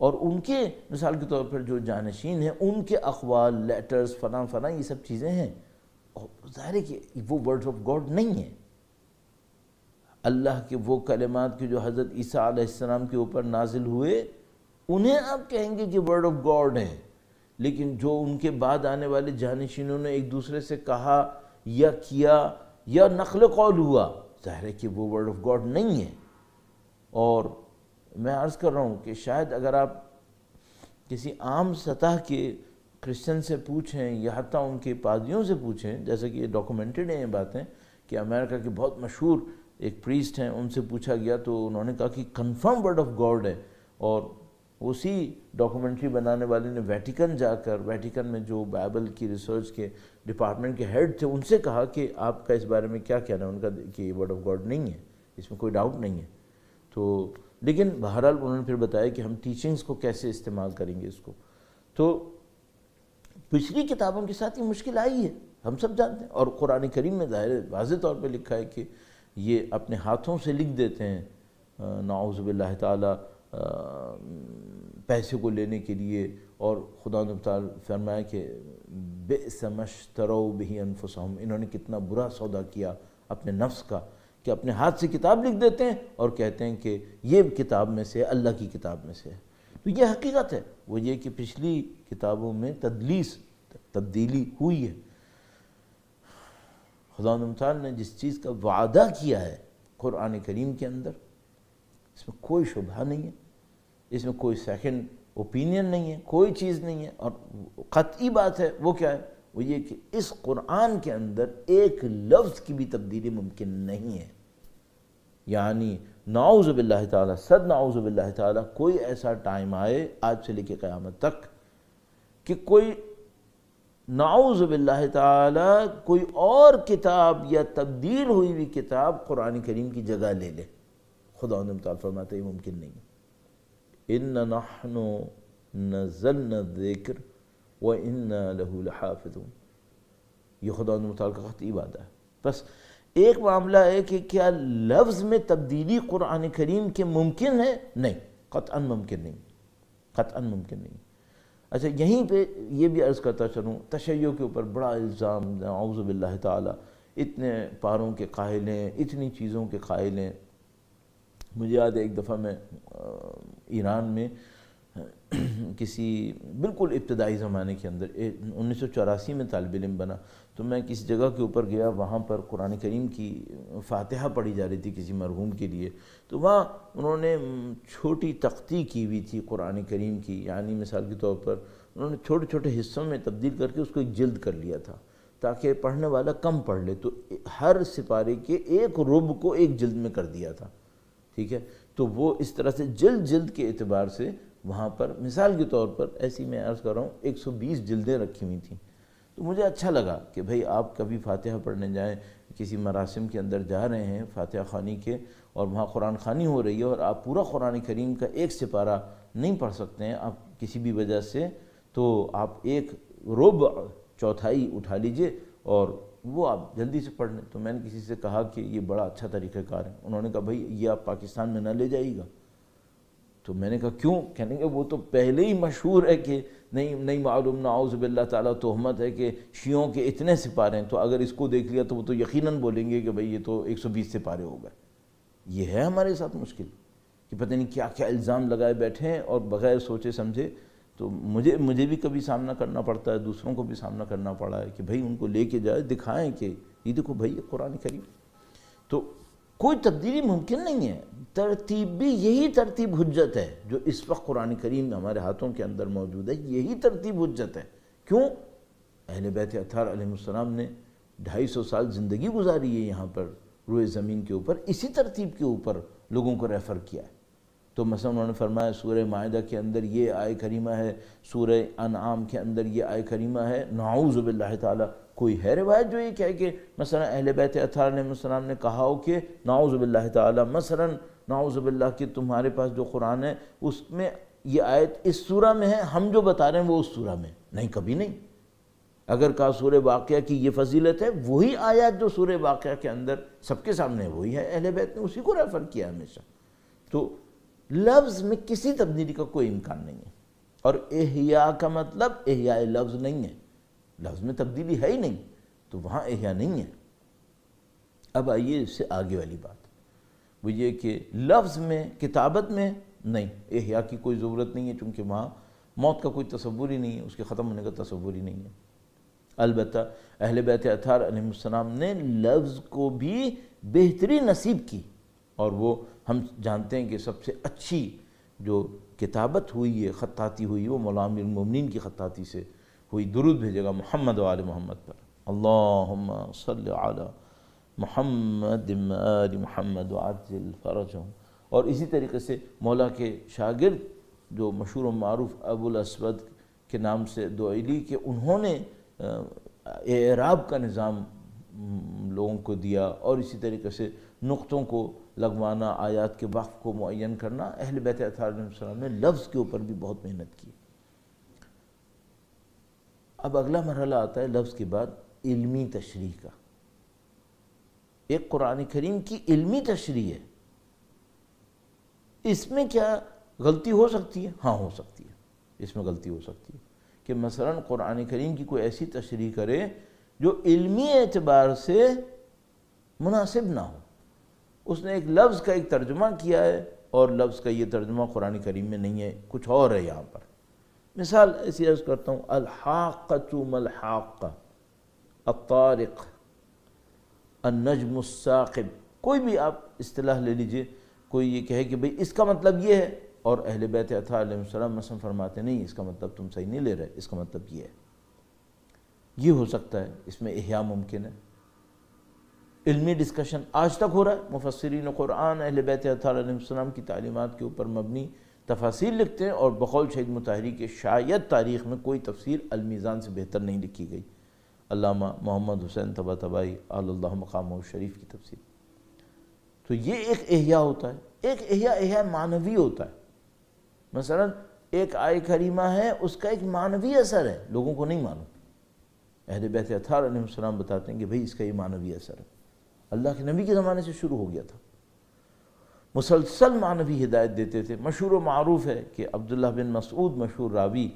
اور ان کے مثال کے طور پر جو جانشین ہیں ان کے اقوال، لیٹرز، فلاں فلاں، یہ سب چیزیں ہیں، اور ظاہر ہے کہ وہ ورڈز آف گاڈ نہیں ہیں۔ اللہ کے وہ کلمات کے جو حضرت عیسیٰ علیہ السلام کے اوپر نازل ہوئے انہیں آپ کہیں گے کہ ورڈ آف گاڈ ہیں، لیکن جو ان کے بعد آنے والے جانشینوں نے ایک دوسرے سے کہا یا کیا یا نقل قول ہوا، ظاہر ہے کہ وہ ورڈ آف گاڈ نہیں ہے۔ اور میں عرض کر رہا ہوں کہ شاید اگر آپ کسی عام سطح کے کرسچن سے پوچھیں یا حتیٰ ان کے پادریوں سے پوچھیں، جیسے کہ یہ ڈاکومنٹڈ ہیں یہ باتیں، کہ امریکہ کے بہت مشہور ایک پریسٹ ہیں، ان سے پوچھا گیا تو انہوں نے کہا کہ کنفرم ورڈ آف گاڈ ہے، اور اسی ڈاکومنٹری بنانے والے نے ویٹیکن جا کر، ویٹیکن میں جو بائبل کی ریسرچ کے ڈپارٹمنٹ کے ہیڈ تھے، ان سے کہا کہ آپ کا اس بارے میں کیا کہنا ہے؟ ان کا کہ یہ ورڈ آف گاڈ نہیں ہے، اس میں کوئی ڈاؤٹ نہیں ہے۔ تو لیکن بہرحال انہوں نے پھر بتایا کہ ہم ٹیچنگز کو کیسے استعمال کریں گے اس کو۔ تو پچھلی کتابوں کے ساتھ یہ مشکل آئی ہے، ہم سب جانتے ہیں، اور قرآن کریم میں ظاہر واضح طور پہ لکھا ہے کہ یہ اپنے ہاتھوں سے لکھ دیتے ہیں، نعوذ باللہ تعالی، پیسے کو لینے کے لیے، اور خدا نے تعالی فرمایا کہ بئس ما اشتروا بہ انفسہم، انہوں نے کتنا برا سودا کیا اپنے نفس کا، کہ اپنے ہاتھ سے کتاب لکھ دیتے ہیں اور کہتے ہیں کہ یہ کتاب میں سے اللہ کی کتاب میں سے ہے۔ تو یہ حقیقت ہے، وہ یہ کہ پچھلی کتابوں میں تبدیلی ہوئی ہے۔ خدا متعال نے جس چیز کا وعدہ کیا ہے قرآن کریم کے اندر، اس میں کوئی شبہ نہیں ہے، اس میں کوئی سیکنڈ اوپینین نہیں ہے، کوئی چیز نہیں ہے، اور قطعی بات ہے وہ کیا ہے؟ وہ یہ کہ اس قرآن کے اندر ایک لفظ کی بھی تبدیلی ممکن نہیں ہے۔ یعنی نعوذ باللہ تعالیٰ، صد نعوذ باللہ تعالیٰ، کوئی ایسا ٹائم آئے آج سے لے کے قیامت تک کہ کوئی نعوذ باللہ تعالیٰ کوئی اور کتاب یا تبدیل ہوئی ہوئی کتاب قرآن کریم کی جگہ لے لے۔ خدا تعالیٰ فرماتے ہیں یہ ممکن نہیں ہے۔ اِنَّ نَحْنُ نَزَّلْنَا الذِّكْرَ وَإِنَّا لَهُ لَحَافِظُونَ، یہ خدا تعالیٰ کا قطعی وعدہ ہے۔ بس ایک معاملہ ہے کہ کیا لفظ میں تبدیلی قرآن کریم کے ممکن ہے؟ نہیں، قطعاً ممکن نہیں، قطعاً ممکن نہیں۔ اچھا، یہیں پہ یہ بھی عرض کرتا چلوں، تشیع کے اوپر بڑا الزام، نعوذ باللہ تعالیٰ، اتنے پاروں کے قائل ہیں، اتنی چیزوں کے قائل ہیں۔ مجھے یاد ہے ایک دفعہ میں ایران میں کسی بالکل ابتدائی زمانے کے اندر 1984 میں طالب علم بنا، تو میں کسی جگہ کے اوپر گیا، وہاں پر قرآن کریم کی فاتحہ پڑھی جا رہی تھی کسی مرحوم کے لیے، تو وہاں انہوں نے چھوٹی تختی کی ہوئی تھی قرآن کریم کی، یعنی مثال کے طور پر انہوں نے چھوٹے چھوٹے حصوں میں تبدیل کر کے اس کو ایک جلد کر لیا تھا تاکہ پڑھنے والا کم پڑھ لے، تو ہر سپارے کے ایک ربع کو ایک جلد میں کر دیا تھا، ٹھیک ہے۔ تو وہ اس طرح سے جلد کے اعتبار سے وہاں پر مثال کے طور پر ایسی میں عرض کر رہا ہوں 120 جلدیں رکھی ہوئی تھیں۔ تو مجھے اچھا لگا کہ بھئی آپ کبھی فاتحہ پڑھنے جائیں، کسی مراسم کے اندر جا رہے ہیں فاتحہ خوانی کے، اور وہاں قرآن خوانی ہو رہی ہے اور آپ پورا قرآن کریم کا ایک سپارہ نہیں پڑھ سکتے ہیں آپ کسی بھی وجہ سے، تو آپ ایک ربع چوتھائی اٹھا لیجئے اور وہ آپ جلدی سے پڑھ لیں۔ تو میں نے کسی سے کہا کہ یہ بڑا اچھا طریقہ کار ہے، انہوں نے کہا بھئی یہ آپ پاکستان میں نہ لے جائیے گا۔ تو میں نے کہا کیوں؟ کہنے کہ وہ تو پہلے ہی مشہور ہے کہ نہیں معلوم، نعوذ باللہ تعالیٰ تہمت ہے کہ شیعوں کے اتنے سپارے ہیں، تو اگر اس کو دیکھ لیا تو وہ تو یقیناً بولیں گے کہ بھئی یہ تو 120 سپارے ہو گئے۔ یہ ہے ہمارے ساتھ مشکل کہ پتہ نہیں کیا کیا الزام لگائے بیٹھے ہیں اور بغیر سوچے سمجھے۔ تو مجھے بھی کبھی سامنا کرنا پڑتا ہے، دوسروں کو بھی سامنا کرنا پڑا ہے کہ بھئی ان کو لے کے جائے، دکھائیں کہ یہ دیکھو بھئی یہ قرآن کریم۔ تو کوئی تبدیلی ممکن نہیں ہے، ترتیب بھی یہی ترتیب حجت ہے جو اس وقت قرآن کریم ہمارے ہاتھوں کے اندر موجود ہے، یہی ترتیب حجت ہے۔ کیوں؟ اہل بیت اطہار علیہ السلام نے 250 سال زندگی گزاری ہے یہاں پر روئے زمین کے اوپر، اسی ترتیب کے اوپر لوگوں کو ریفر کیا ہے۔ تو مثلا انہوں نے فرمایا سورہ مائدہ کے اندر یہ آیہ کریمہ ہے، سورہ انعام کے اندر یہ آیہ کریمہ ہے، نعوذ باللہ تعالیٰ کوئی ہے روایت جو یہ کہے کہ مثلا اہل بیت اطہار علیہ السلام نے کہا ہو کہ نعوذ باللہ تعالیٰ، مثلا نعوذ باللہ کہ تمہارے پاس جو قرآن ہے اس میں یہ آیت اس سورہ میں ہے، ہم جو بتا رہے ہیں وہ اس سورہ میں؟ نہیں، کبھی نہیں۔ اگر کہا سورہ واقعہ کی یہ فضیلت ہے، وہی آیات جو سورہ واقعہ کے اندر سب کے سامنے وہی ہے، اہل بیت نے اسی کو ریفر کیا ہمیشہ۔ تو لفظ میں کسی تبدیلی کا کوئی امکان نہیں ہے، اور احیاء کا مطلب احیاء لفظ نہیں ہے، لفظ میں تبدیلی ہے ہی نہیں، تو وہاں احیاء نہیں ہے۔ اب آئیے اس سے آگے والی بات، وہ یہ کہ لفظ میں کتابت میں نہیں، احیاء کی کوئی ضرورت نہیں ہے، چونکہ وہاں موت کا کوئی تصور ہی نہیں ہے، اس کے ختم ہونے کا تصور ہی نہیں ہے۔ البتہ اہل بیت اطہار علیہ السلام نے لفظ کو بھی بہتری نصیب کی، اور وہ ہم جانتے ہیں کہ سب سے اچھی جو کتابت ہوئی ہے، خطاطی ہوئی، وہ مولا امیر المومنین کی خطاطی سے ہوئی۔ درود بھیجے گا محمد و آل محمد پر، اللہم صلی علی محمد آل محمد وعجل فرجہم۔ اور اسی طریقے سے مولا کے شاگرد جو مشہور و معروف ابو الاسود کے نام سے دعیلی، کہ انہوں نے اعراب کا نظام لوگوں کو دیا، اور اسی طریقے سے نقطوں کو لگوانا، آیات کے وقف کو معین کرنا۔ اہل بیت اطہار علیہ السلام نے لفظ کے اوپر بھی بہت محنت کی۔ اب اگلا مرحلہ آتا ہے لفظ کے بعد علمی تشریح کا۔ ایک قرآن کریم کی علمی تشریح ہے، اس میں کیا غلطی ہو سکتی ہے؟ ہاں ہو سکتی ہے، اس میں غلطی ہو سکتی ہے کہ مثلا قرآن کریم کی کوئی ایسی تشریح کرے جو علمی اعتبار سے مناسب نہ ہو۔ اس نے ایک لفظ کا ایک ترجمہ کیا ہے اور لفظ کا یہ ترجمہ قرآن کریم میں نہیں ہے، کچھ اور ہے یہاں پر۔ مثال ایسی عرض کرتا ہوں، الحاقۃ ملحاقہ، الطارق، النجم الثاقب، کوئی بھی آپ اصطلاح لے لیجئے، کوئی یہ کہے کہ بھئی اس کا مطلب یہ ہے، اور اہل بیت اطہار علیہ السلام مثلا فرماتے نہیں، اس کا مطلب تم صحیح نہیں لے رہے، اس کا مطلب یہ ہے۔ یہ ہو سکتا ہے، اس میں احیاء ممکن ہے۔ علمی ڈسکشن آج تک ہو رہا ہے، مفسرین قرآن اہل بیت اطہار علیہ السلام کی تعلیمات کے اوپر مبنی تفاسیر لکھتے ہیں، اور بقول شہید مطہری کے شاید تاریخ میں کوئی تفسیر المیزان سے بہتر نہیں لکھی گئی، علامہ محمد حسین طباطبائی آل اللہ مقامہ شریف کی تفسیر۔ تو یہ ایک احیاء ہوتا ہے، ایک احیاء معنوی ہوتا ہے۔ مثلا ایک آیہ کریمہ ہے، اس کا ایک معنوی اثر ہے، لوگوں کو نہیں معلوم۔ اہل بیت اطہار علیہ السلام بتاتے ہیں کہ بھئی اس کا یہ معنوی اثر ہے، اللہ کے نبی کے زمانے سے شروع ہو گیا تھا، مسلسل معنوی ہدایت دیتے تھے۔ مشہور و معروف ہے کہ عبداللہ بن مسعود مشہور راوی،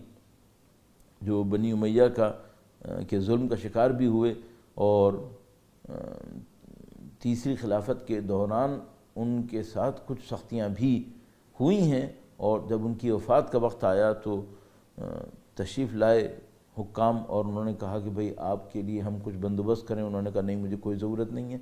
جو بنی امیہ کے ظلم کا شکار بھی ہوئے، اور تیسری خلافت کے دوران ان کے ساتھ کچھ سختیاں بھی ہوئی ہیں، اور جب ان کی وفات کا وقت آیا تو تشریف لائے حکام، اور انہوں نے کہا کہ بھئی آپ کے لیے ہم کچھ بندوبست کریں۔ انہوں نے کہا نہیں، مجھے کوئی ضرورت نہیں ہے،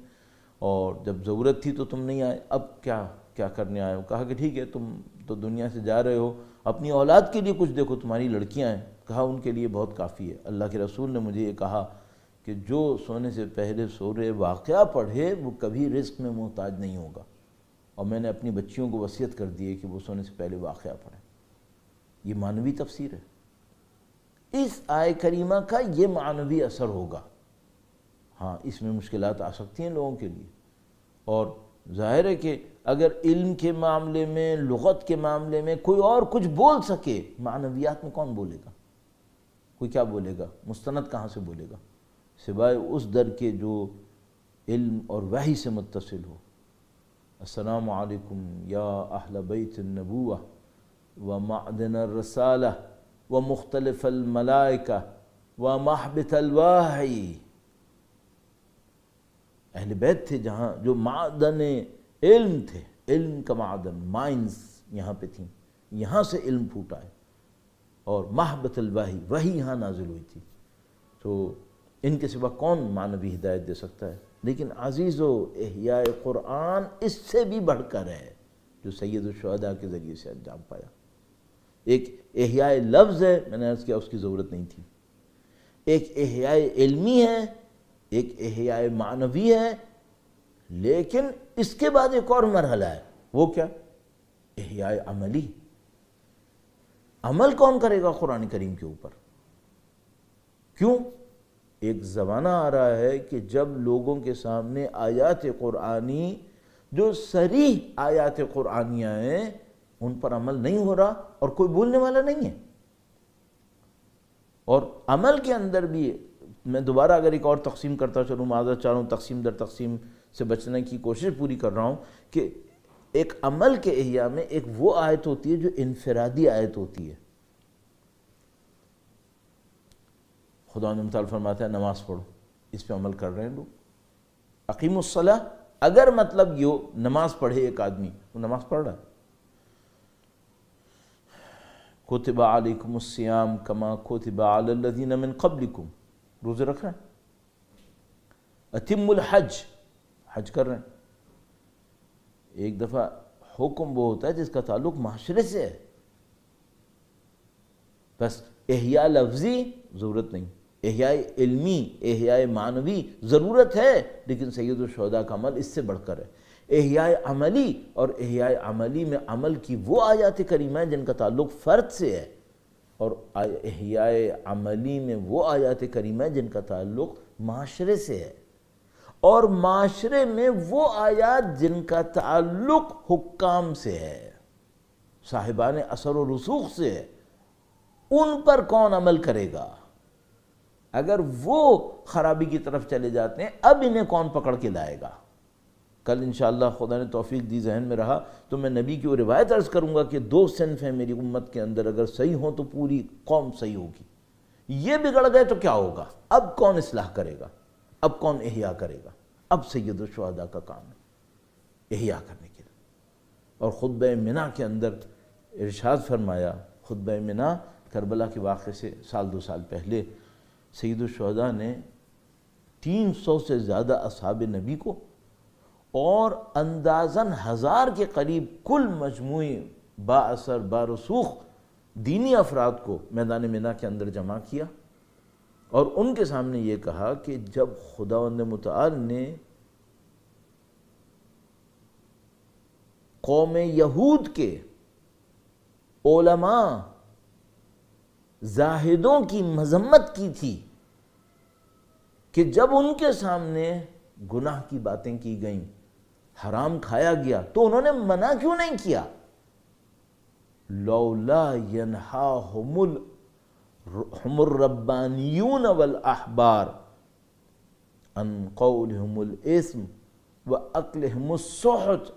اور جب ضرورت تھی تو تم نہیں آئے، اب کیا کرنے آئے ہو؟ کہا کہ ٹھیک ہے، تم تو دنیا سے جا رہے ہو، اپنی اولاد کے لیے کچھ دیکھو، تمہاری لڑکیاں ہیں۔ کہا ان کے لیے بہت کافی ہے، اللہ کے رسول نے مجھے یہ کہا کہ جو سونے سے پہلے سورہ واقعہ پڑھے وہ کبھی رزق میں محتاج نہیں ہوگا، اور میں نے اپنی بچیوں کو وصیت کر دی ہے کہ وہ سونے سے پہلے واقعہ پڑھیں۔ یہ معنوی تفسیر ہے، اس آیہ کریمہ کا یہ معنوی اثر ہوگا۔ ہاں، اس میں مشکلات آ سکتی ہیں لوگوں کے لیے، اور ظاہر ہے کہ اگر علم کے معاملے میں، لغت کے معاملے میں کوئی اور کچھ بول سکے، معنویات میں کون بولے گا؟ کوئی کیا بولے گا؟ مستند کہاں سے بولے گا سوائے اس در کے جو علم اور وحی سے متصل ہو۔ السلام علیکم یا اہل بیت النبوہ ومعدن الرسالہ ومختلف الملائکہ ومحبت الوحی۔ اہل بیت تھے جہاں جو معدن علم تھے، علم کا معدن، مائنز یہاں پہ تھیں، یہاں سے علم پھوٹا ہے، اور محبت الوحی، وحی یہاں نازل ہوئی تھی۔ تو ان کے سوا کون معنوی ہدایت دے سکتا ہے؟ لیکن عزیزو، احیاء قرآن اس سے بھی بڑھ کر ہے، جو سید الشہداء کے ذریعے سے انجام پایا۔ ایک احیاء لفظ ہے، میں نے عرض کیا اس کی ضرورت نہیں تھی، ایک احیاء علمی ہے، ایک احیاء معنوی ہے، لیکن اس کے بعد ایک اور مرحلہ ہے، وہ کیا؟ احیاء عملی۔ عمل کون کرے گا قرآن کریم کے اوپر؟ کیوں؟ ایک زمانہ آ رہا ہے کہ جب لوگوں کے سامنے آیات قرآنی جو صریح آیات قرآنیہ ہیں ان پر عمل نہیں ہو رہا، اور کوئی بولنے والا نہیں ہے۔ اور عمل کے اندر بھی میں دوبارہ اگر ایک اور تقسیم کرتا چلوں، معذرت چاہ رہا ہوں، تقسیم در تقسیم سے بچنے کی کوشش پوری کر رہا ہوں، کہ ایک عمل کے احیاء میں ایک وہ آیت ہوتی ہے جو انفرادی آیت ہوتی ہے۔ خدا نے متعال فرماتا ہے نماز پڑھو، اس پہ عمل کر رہے ہیں لوگ۔ اقیم الصلاۃ، اگر مطلب یہ نماز پڑھے ایک آدمی، وہ نماز پڑھ رہا ہے۔ کتب علیکم الصیام کما کتب علی الذین من قبلکم، روزے رکھ رہے ہیں۔ اتم الحج، حج کر رہے ہیں۔ ایک دفعہ حکم وہ ہوتا ہے جس کا تعلق معاشرے سے ہے، بس احیاء لفظی ضرورت نہیں، احیاء علمی، احیاء معنوی ضرورت ہے، لیکن سید الشہداء کا عمل اس سے بڑھ کر ہے۔ احیاء عملی، اور احیاء عملی میں عمل کی وہ آیات کریمہ ہیں جن کا تعلق فرد سے ہے، اور احیاء عملی میں وہ آیات کریمہ ہیں جن کا تعلق معاشرے سے ہے، اور معاشرے میں وہ آیات جن کا تعلق حکام سے ہے، صاحبان اثر و رسوخ سے ہے۔ ان پر کون عمل کرے گا؟ اگر وہ خرابی کی طرف چلے جاتے ہیں، اب انہیں کون پکڑ کے لائے گا؟ کل انشاءاللہ خدا نے توفیق دی، ذہن میں رہا تو میں نبی کی وہ روایت عرض کروں گا کہ 2 صنف ہیں میری امت کے اندر، اگر صحیح ہوں تو پوری قوم صحیح ہوگی۔ یہ بگڑ گئے تو کیا ہوگا؟ اب کون اصلاح کرے گا؟ اب کون احیاء کرے گا؟ اب سید الشہداء کا کام ہے۔ احیا کرنے کے لیے۔ اور خطبہ منہ کے اندر ارشاد فرمایا، خطبہ منہ کربلا کے واقعے سے 1-2 سال پہلے سید الشہداء نے 300 سے زیادہ اصحاب نبی کو اور اندازاً 1000 کے قریب کل مجموعی با اثر با رسوخ دینی افراد کو میدان منہ کے اندر جمع کیا، اور ان کے سامنے یہ کہا کہ جب خداوند متعال نے قوم یہود کے علماء زاہدوں کی مذمت کی تھی کہ جب ان کے سامنے گناہ کی باتیں کی گئیں، حرام کھایا گیا، تو انہوں نے منع کیوں نہیں کیا؟ لولا ینہاہم الربانیون والاحبار عن قولہم الاسم واکلہم السحت۔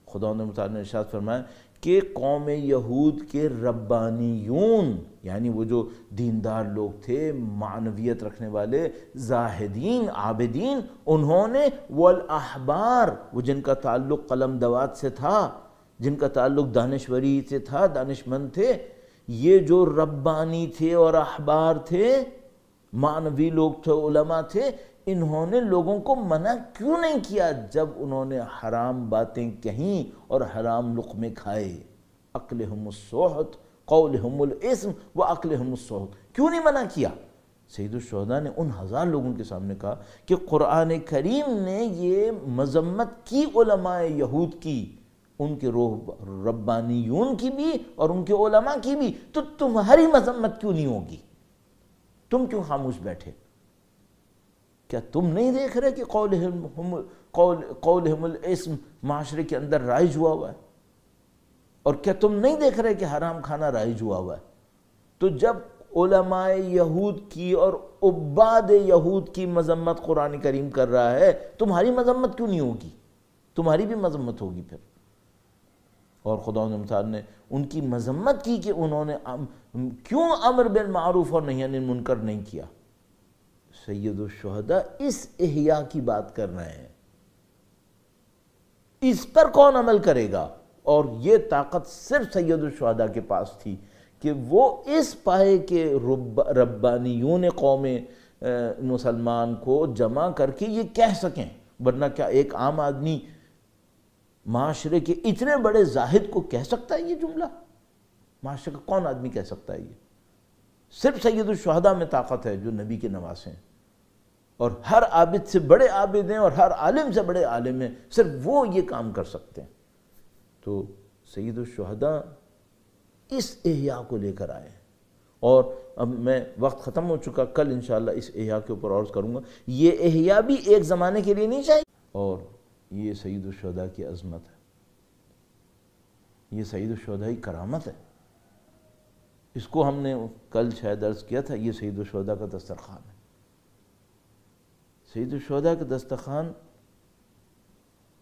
خداوند متعال نے ارشاد فرمایا کہ قوم یہود کے ربانیون، یعنی وہ جو دیندار لوگ تھے، معنویت رکھنے والے، زاہدین، عابدین، انہوں نے والاحبار، وہ جن کا تعلق قلم دوات سے تھا، جن کا تعلق دانشوری سے تھا، دانشمند تھے، یہ جو ربانی تھے اور احبار تھے، معنوی لوگ تھے، علماء تھے، انہوں نے لوگوں کو منع کیوں نہیں کیا جب انہوں نے حرام باتیں کہیں اور حرام لقمے کھائے؟ اکلہم السحت، قولہم الاسم واکلہم السحت، کیوں نہیں منع کیا؟ سید الشہداء نے ان 1000 لوگوں کے سامنے کہا کہ قرآن کریم نے یہ مذمت کی علماء یہود کی، ان کے ربانیون کی بھی اور ان کے علماء کی بھی، تو تمہاری مذمت کیوں نہیں ہوگی؟ تم کیوں خاموش بیٹھے؟ کیا تم نہیں دیکھ رہے کہ قولہم الاسم معاشرے کے اندر رائج ہوا ہے؟ اور کیا تم نہیں دیکھ رہے کہ حرام کھانا رائج ہوا ہے؟ تو جب علماء یہود کی اور عباد یہود کی مذمت قرآن کریم کر رہا ہے، تمہاری مذمت کیوں نہیں ہوگی؟ تمہاری بھی مذمت ہوگی پھر۔ اور خداوند متعال نے ان کی مذمت کی کہ انہوں نے کیوں امر بالمعروف اور نہی عن المنکر نہیں کیا۔ سید الشہداء اس احیاء کی بات کر رہے ہیں، اس پر کون عمل کرے گا؟ اور یہ طاقت صرف سید الشہداء کے پاس تھی کہ وہ اس پائے کے ربانیون قوم مسلمان کو جمع کر کے یہ کہہ سکیں، ورنہ کیا ایک عام آدمی معاشرے کے اتنے بڑے زاہد کو کہہ سکتا ہے یہ جملہ؟ معاشرے کا کون آدمی کہہ سکتا ہے یہ؟ صرف سید الشہداء میں طاقت ہے جو نبی کے نواسے ہیں، اور ہر عابد سے بڑے عابد ہیں اور ہر عالم سے بڑے عالم ہیں، صرف وہ یہ کام کر سکتے ہیں۔ تو سید الشہداء اس احیاء کو لے کر آئے ہیں، اور اب میں وقت ختم ہو چکا، کل انشاءاللہ اس احیاء کے اوپر عرض کروں گا۔ یہ احیاء بھی ایک زمانے کے لیے نہیں چاہیے، اور یہ سید الشہداء کی عظمت ہے، یہ سید الشہداء کی کرامت ہے۔ اس کو ہم نے کل شاید عرض کیا تھا، یہ سید الشہداء کا دسترخوان ہے۔ سید الشہداء کا دسترخوان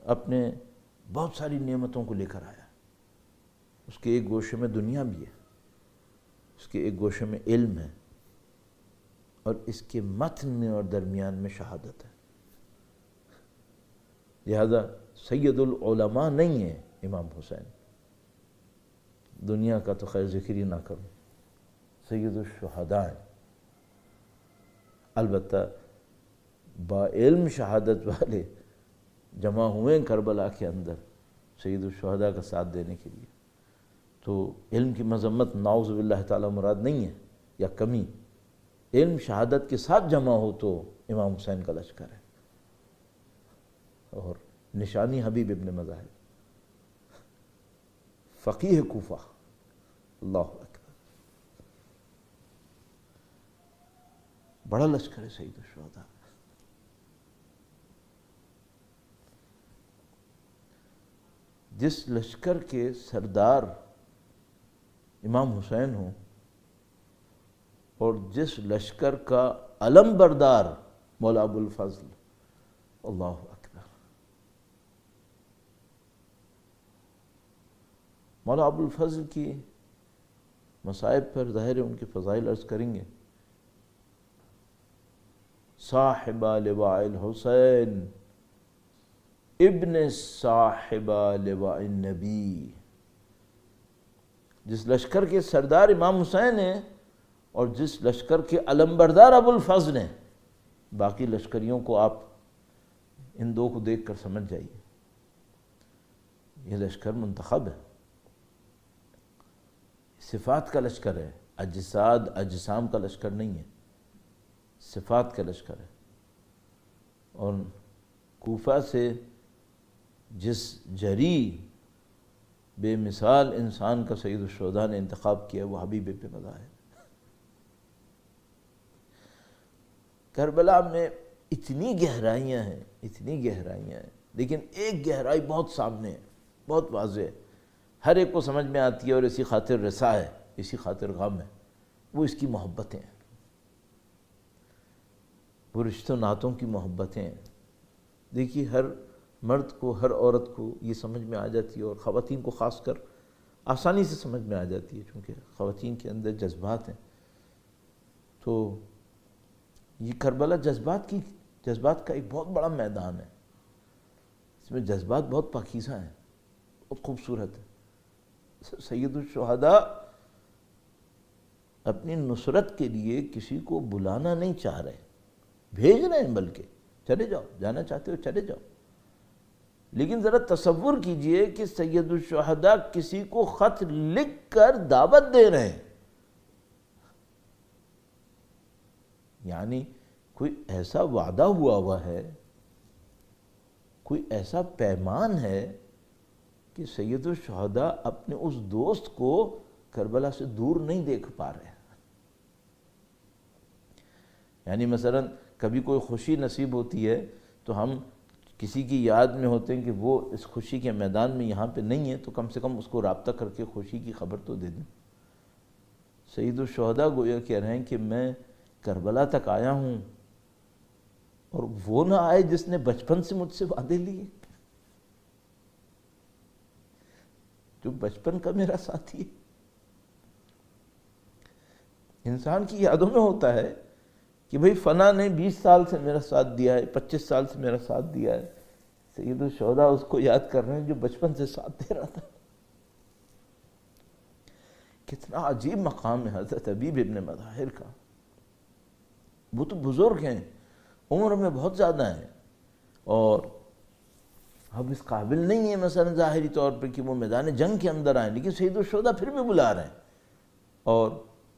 اپنے بہت ساری نعمتوں کو لے کر آیا۔ اس کے ایک گوشے میں دنیا بھی ہے، اس کے ایک گوشے میں علم ہے، اور اس کے متن میں اور درمیان میں شہادت ہے۔ لہذا سید العلماء نہیں ہے امام حسین، دنیا کا تو خیر ذکر ہی نہ کروں، سید الشہداء ہیں۔ البتہ با علم شہادت والے جمع ہوئے ہیں کربلا کے اندر سید الشہداء کا ساتھ دینے کے لیے، تو علم کی مذمت نعوذ باللہ تعالی مراد نہیں ہے یا کمی، علم شہادت کے ساتھ جمع ہو تو امام حسین کا لشکر ہے، اور نشانی حبیب ابن مذاہب، فقیہ کوفہ، اللہ اکبر، بڑا لشکر ہے سید الشہداء۔ جس لشکر کے سردار امام حسین ہوں، اور جس لشکر کا علم بردار مولا ابو الفضل، اللہ اکبر، مولا ابو الفضل کی مصائب پر ظاہر ان کے فضائل عرض کریں گے۔ صاحب لواء الحسین ابن صاحبہ لواء النبی، جس لشکر کے سردار امام حسین ہیں اور جس لشکر کے علمبردار ابو الفضل ہیں۔ باقی لشکریوں کو آپ ان دو کو دیکھ کر سمجھ جائیے، یہ لشکر منتخب ہے، صفات کا لشکر ہے، اجساد اجسام کا لشکر نہیں ہے، صفات کا لشکر ہے۔ اور کوفہ سے جس جری بے مثال انسان کا سید الشہداء نے انتخاب کیا وہ حبیب ابن مظاہر۔ کربلا میں اتنی گہرائیاں ہیں، اتنی گہرائیاں ہیں، لیکن ایک گہرائی بہت سامنے ہے، بہت واضح ہے، ہر ایک کو سمجھ میں آتی ہے اور اسی خاطر رسا ہے، اسی خاطر غم ہے، وہ اس کی محبتیں ہیں، وہ رشتوں ناتوں کی محبتیں ہیں۔ دیکھیے ہر مرد کو، ہر عورت کو یہ سمجھ میں آ جاتی ہے، اور خواتین کو خاص کر آسانی سے سمجھ میں آ جاتی ہے، چونکہ خواتین کے اندر جذبات ہیں۔ تو یہ کربلا جذبات کا ایک بہت بڑا میدان ہے، اس میں جذبات بہت پاکیزہ ہیں، بہت خوبصورت ہے۔ سید الشہداء اپنی نصرت کے لیے کسی کو بلانا نہیں چاہ رہے، بھیج رہے ہیں، بلکہ چلے جاؤ، جانا چاہتے ہو چلے جاؤ۔ لیکن ذرا تصور کیجئے کہ سید الشہداء کسی کو خط لکھ کر دعوت دے رہے ہیں، یعنی کوئی ایسا وعدہ ہوا ہے، کوئی ایسا پیمان ہے کہ سید الشہداء اپنے اس دوست کو کربلا سے دور نہیں دیکھ پا رہے۔ یعنی مثلا کبھی کوئی خوشی نصیب ہوتی ہے تو ہم کسی کی یاد میں ہوتے ہیں کہ وہ اس خوشی کے میدان میں یہاں پہ نہیں ہے، تو کم سے کم اس کو رابطہ کر کے خوشی کی خبر تو دے دیں۔ سید الشہداء گویا کہہ رہے ہیں کہ میں کربلا تک آیا ہوں اور وہ نہ آئے جس نے بچپن سے مجھ سے وعدے لیے، جو بچپن کا میرا ساتھی ہے۔ انسان کی یادوں میں ہوتا ہے کہ بھئی فلاں نے 20 سال سے میرا ساتھ دیا ہے، 25 سال سے میرا ساتھ دیا ہے۔ سید الشہداء اس کو یاد کر رہے ہیں جو بچپن سے ساتھ دے رہا تھا۔ کتنا عجیب مقام ہے حضرت حبیب ابن مظاہر کا۔ وہ تو بزرگ ہیں، عمر میں بہت زیادہ ہیں، اور اب اس قابل نہیں ہیں مثلا ظاہری طور پر کہ وہ میدان جنگ کے اندر آئیں، لیکن سید الشہداء پھر بھی بلا رہے ہیں۔ اور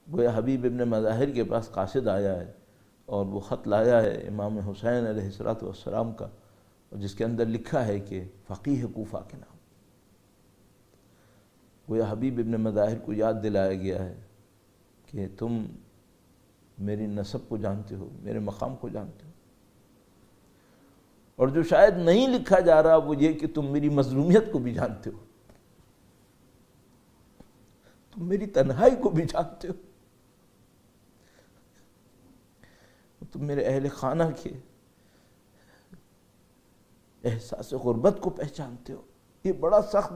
گویا حبیب ابن مظاہر کے پاس قاصد آیا ہے اور وہ خط لایا ہے امام حسین علیہ السلام کا، جس کے اندر لکھا ہے کہ فقیہ کوفہ کے نام۔ گویا حبیب ابن مظاہر کو یاد دلایا گیا ہے کہ تم میری نسب کو جانتے ہو، میرے مقام کو جانتے ہو، اور جو شاید نہیں لکھا جا رہا وہ یہ کہ تم میری مظلومیت کو بھی جانتے ہو، تم میری تنہائی کو بھی جانتے ہو، تم میرے اہل خانہ کے احساس غربت کو پہچانتے ہو۔ یہ بڑا سخت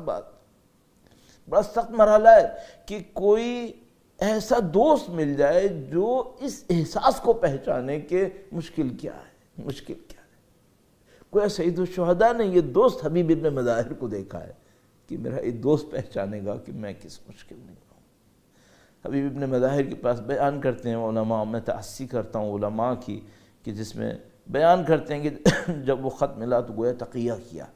بڑا سخت مرحلہ ہے کہ کوئی ایسا دوست مل جائے جو اس احساس کو پہچانے کہ مشکل کیا ہے، مشکل کیا ہے۔ کوئی سید الشہداء نے یہ دوست حبیب ابن مظاہر کو دیکھا ہے کہ میرا یہ دوست پہچانے گا کہ میں کس مشکل میں ہوں۔ حبیب ابن مظاہر کے پاس بیان کرتے ہیں علماء، میں تأسی کرتا ہوں علماء کی، کہ جس میں بیان کرتے ہیں کہ جب وہ خط ملا تو گویا تقیہ کیا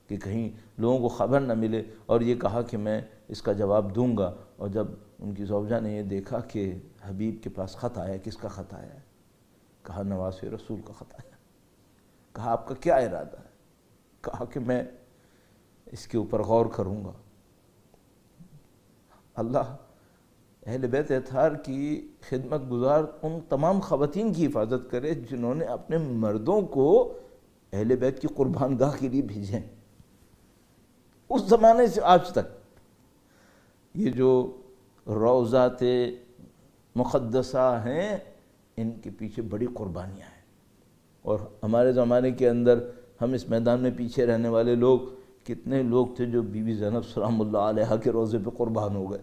کہ کہیں لوگوں کو خبر نہ ملے، اور یہ کہا کہ میں اس کا جواب دوں گا۔ اور جب ان کی زوجہ نے یہ دیکھا کہ حبیب کے پاس خط آیا، کس کا خط آیا ہے؟ کہا نواس رسول کا خط آیا۔ کہا آپ کا کیا ارادہ ہے؟ کہا کہ میں اس کے اوپر غور کروں گا۔ اللہ اہل بیت اطہار کی خدمت گزار ان تمام خواتین کی حفاظت کرے جنہوں نے اپنے مردوں کو اہل بیت کی قربان گاہ کے لیے بھیجیں۔ اس زمانے سے آج تک یہ جو روضات مقدسہ ہیں، ان کے پیچھے بڑی قربانیاں ہیں، اور ہمارے زمانے کے اندر ہم اس میدان میں پیچھے رہنے والے لوگ، کتنے لوگ تھے جو بی بی زینب سلام اللہ علیہا کے روضے پہ قربان ہو گئے۔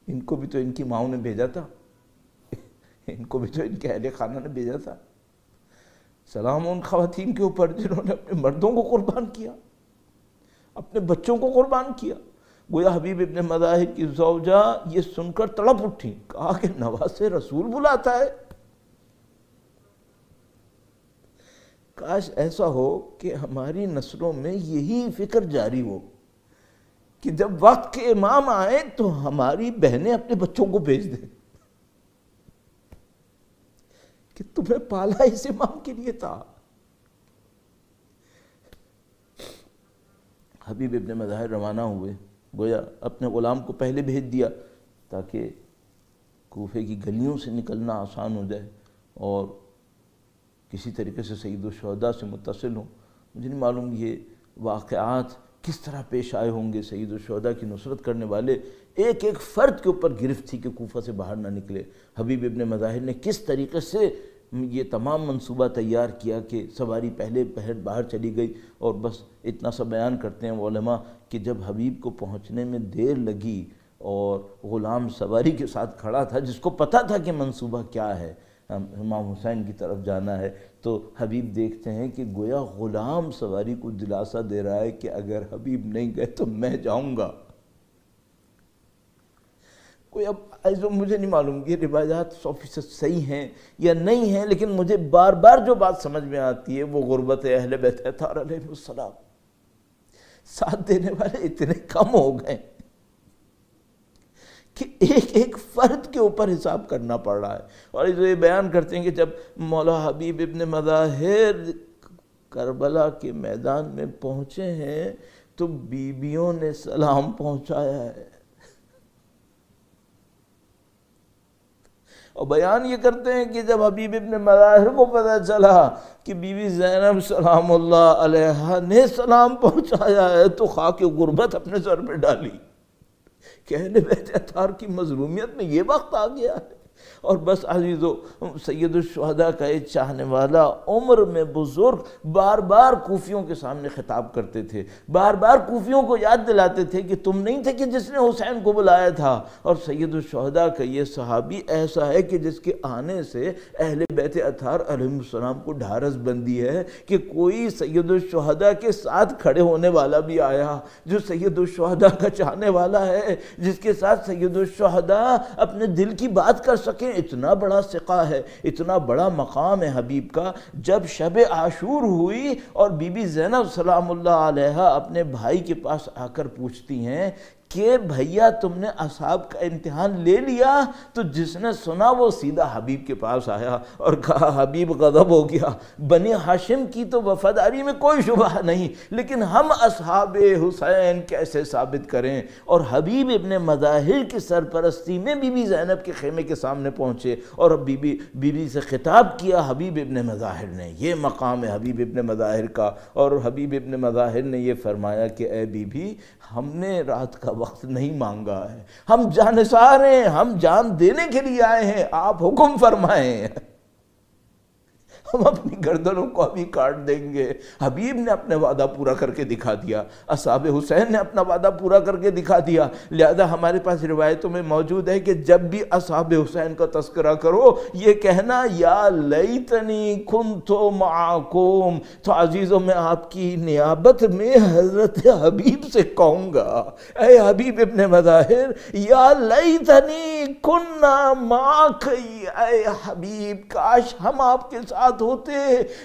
ان کو بھی تو ان کی ماؤں نے بھیجا تھا، ان کو بھی تو ان کے اہل خانہ نے بھیجا تھا۔ سلام ان خواتین کے اوپر جنہوں نے اپنے مردوں کو قربان کیا، اپنے بچوں کو قربان کیا۔ گویا حبیب ابن مظاہر کی زوجہ یہ سن کر تڑپ اٹھی، کہا کہ نواسِ رسول بلاتا ہے۔ کاش ایسا ہو کہ ہماری نسلوں میں یہی فکر جاری ہو کہ جب وقت کے امام آئیں تو ہماری بہنیں اپنے بچوں کو بھیج دیں کہ تمہیں پالا اس امام کے لیے تھا۔ حبیب ابن مظاہر روانہ ہوئے، گویا اپنے غلام کو پہلے بھیج دیا تاکہ کوفے کی گلیوں سے نکلنا آسان ہو جائے اور کسی طریقے سے سید الشہداء سے متصل ہوں۔ مجھے نہیں معلوم یہ واقعات کس طرح پیش آئے ہوں گے۔ سید الشہداء کی نصرت کرنے والے ایک ایک فرد کے اوپر گرفت تھی کہ کوفہ سے باہر نہ نکلے۔ حبیب ابن مظاہر نے کس طریقے سے یہ تمام منصوبہ تیار کیا کہ سواری پہلے پہر باہر چلی گئی، اور بس اتنا سا بیان کرتے ہیں علماء کہ جب حبیب کو پہنچنے میں دیر لگی اور غلام سواری کے ساتھ کھڑا تھا جس کو پتہ تھا کہ منصوبہ کیا ہے، امام حسین کی طرف جانا ہے، تو حبیب دیکھتے ہیں کہ گویا غلام سواری کو دلاسا دے رہا ہے کہ اگر حبیب نہیں گئے تو میں جاؤں گا۔ کوئی اب مجھے نہیں معلوم یہ روایات 100% صحیح ہیں یا نہیں ہیں، لیکن مجھے بار بار جو بات سمجھ میں آتی ہے وہ غربت اہل بیت اطہار علیہ السلام۔ ساتھ دینے والے اتنے کم ہو گئے کہ ایک ایک فرد کے اوپر حساب کرنا پڑ رہا ہے۔ اور یہ بیان کرتے ہیں کہ جب مولا حبیب ابن مظاہر کربلا کے میدان میں پہنچے ہیں تو بیویوں نے سلام پہنچایا ہے، اور بیان یہ کرتے ہیں کہ جب حبیب ابن مظاہر کو پتہ چلا کہ بی بی زینب سلام اللہ علیہا نے سلام پہنچایا ہے تو خاک غربت اپنے سر پہ ڈالی کہ اہل بیت اطہار کی مظلومیت میں یہ وقت آ گیا ہے۔ اور بس عزیزو، سید الشہداء کا ایک چاہنے والا عمر میں بزرگ بار بار کوفیوں کے سامنے خطاب کرتے تھے، بار بار کوفیوں کو یاد دلاتے تھے کہ تم نہیں تھے کہ جس نے حسین کو بلایا تھا۔ اور سید الشہداء کا یہ صحابی ایسا ہے کہ جس کے آنے سے اہل بیت اطہار علیہ السلام کو ڈھارس بندی ہے کہ کوئی سید الشہداء کے ساتھ کھڑے ہونے والا بھی آیا جو سید الشہداء کا چاہنے والا ہے، جس کے ساتھ سید الشہداء اپنے دل کی بات کر سکیں۔ اتنا بڑا ثقہ ہے، اتنا بڑا مقام ہے حبیب کا۔ جب شب عاشور ہوئی اور بی بی زینب سلام اللہ علیہا اپنے بھائی کے پاس آ کر پوچھتی ہیں کہ بھیا تم نے اصحاب کا امتحان لے لیا، تو جس نے سنا وہ سیدھا حبیب کے پاس آیا اور کہا حبیب غضب ہو گیا، بنی ہاشم کی تو وفاداری میں کوئی شبہ نہیں، لیکن ہم اصحاب حسین کیسے ثابت کریں؟ اور حبیب ابن مظاہر کی سرپرستی میں بی بی زینب کے خیمے کے سامنے پہنچے اور بی بی سے خطاب کیا حبیب ابن مظاہر نے۔ یہ مقام ہے حبیب ابن مظاہر کا۔ اور حبیب ابن مظاہر نے یہ فرمایا کہ اے بی بی، ہم نے رات کا وقت نہیں مانگا ہے، ہم جانثار ہیں، ہم جان دینے کے لیے آئے ہیں، آپ حکم فرمائیں، ہم اپنی گردنوں کو ابھی کاٹ دیں گے۔ حبیب نے اپنے وعدہ پورا کر کے دکھا دیا، اصحاب حسین نے اپنا وعدہ پورا کر کے دکھا دیا۔ لہذا ہمارے پاس روایتوں میں موجود ہے کہ جب بھی اصحاب حسین کا تذکرہ کرو یہ کہنا یا لیتنی کنتو معاکم۔ تو عزیزوں، میں آپ کی نیابت میں حضرت حبیب سے کہوں گا، اے حبیب ابن مظاہر، یا لیتنی کننا معاک، اے حبیب کاش ہم آپ کے ساتھ ہوتے۔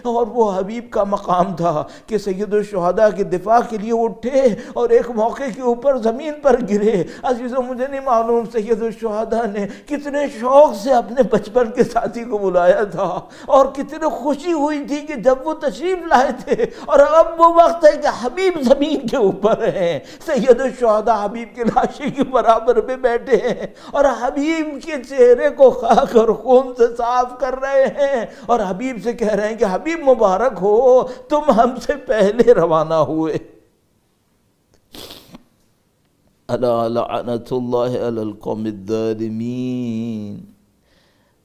اور وہ حبیب کا مقام تھا کہ سید الشہداء کے دفاع کے لیے اٹھے اور ایک موقع کے اوپر زمین پر گرے۔ عزیزوں، مجھے نہیں معلوم سید الشہداء نے کتنے شوق سے اپنے بچپن کے ساتھی کو بلایا تھا اور کتنے خوشی ہوئی تھی کہ جب وہ تشریف لائے تھے، اور اب وہ وقت ہے کہ حبیب زمین کے اوپر ہیں، سید الشہداء حبیب کے لاشی کے برابر پہ بیٹھے ہیں اور حبیب کے چہرے کو خاک اور خون سے صاف کر رہے ہیں، اور حبیب سے کہہ رہے ہیں کہ حبیب مبارک ہو، تم ہم سے پہلے روانہ ہوئے۔ الا لعنت اللہ علی القوم الظالمین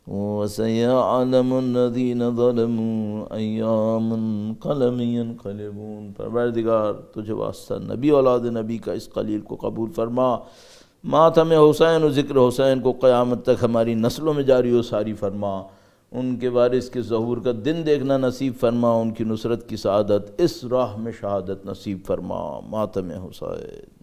وسيعلم الذين ظلموا أي منقلب ينقلبون۔ پروردگار تجھے واسطہ نبی اولاد نبی کا اس قلیل کو قبول فرما، ماتم حسین و ذکر حسین کو قیامت تک ہماری نسلوں میں جاری و ساری فرما۔ ان کے وارث کے ظہور کا دن دیکھنا نصیب فرما، ان کی نصرت کی سعادت اس راہ میں شہادت نصیب فرما۔ ماتم حسین۔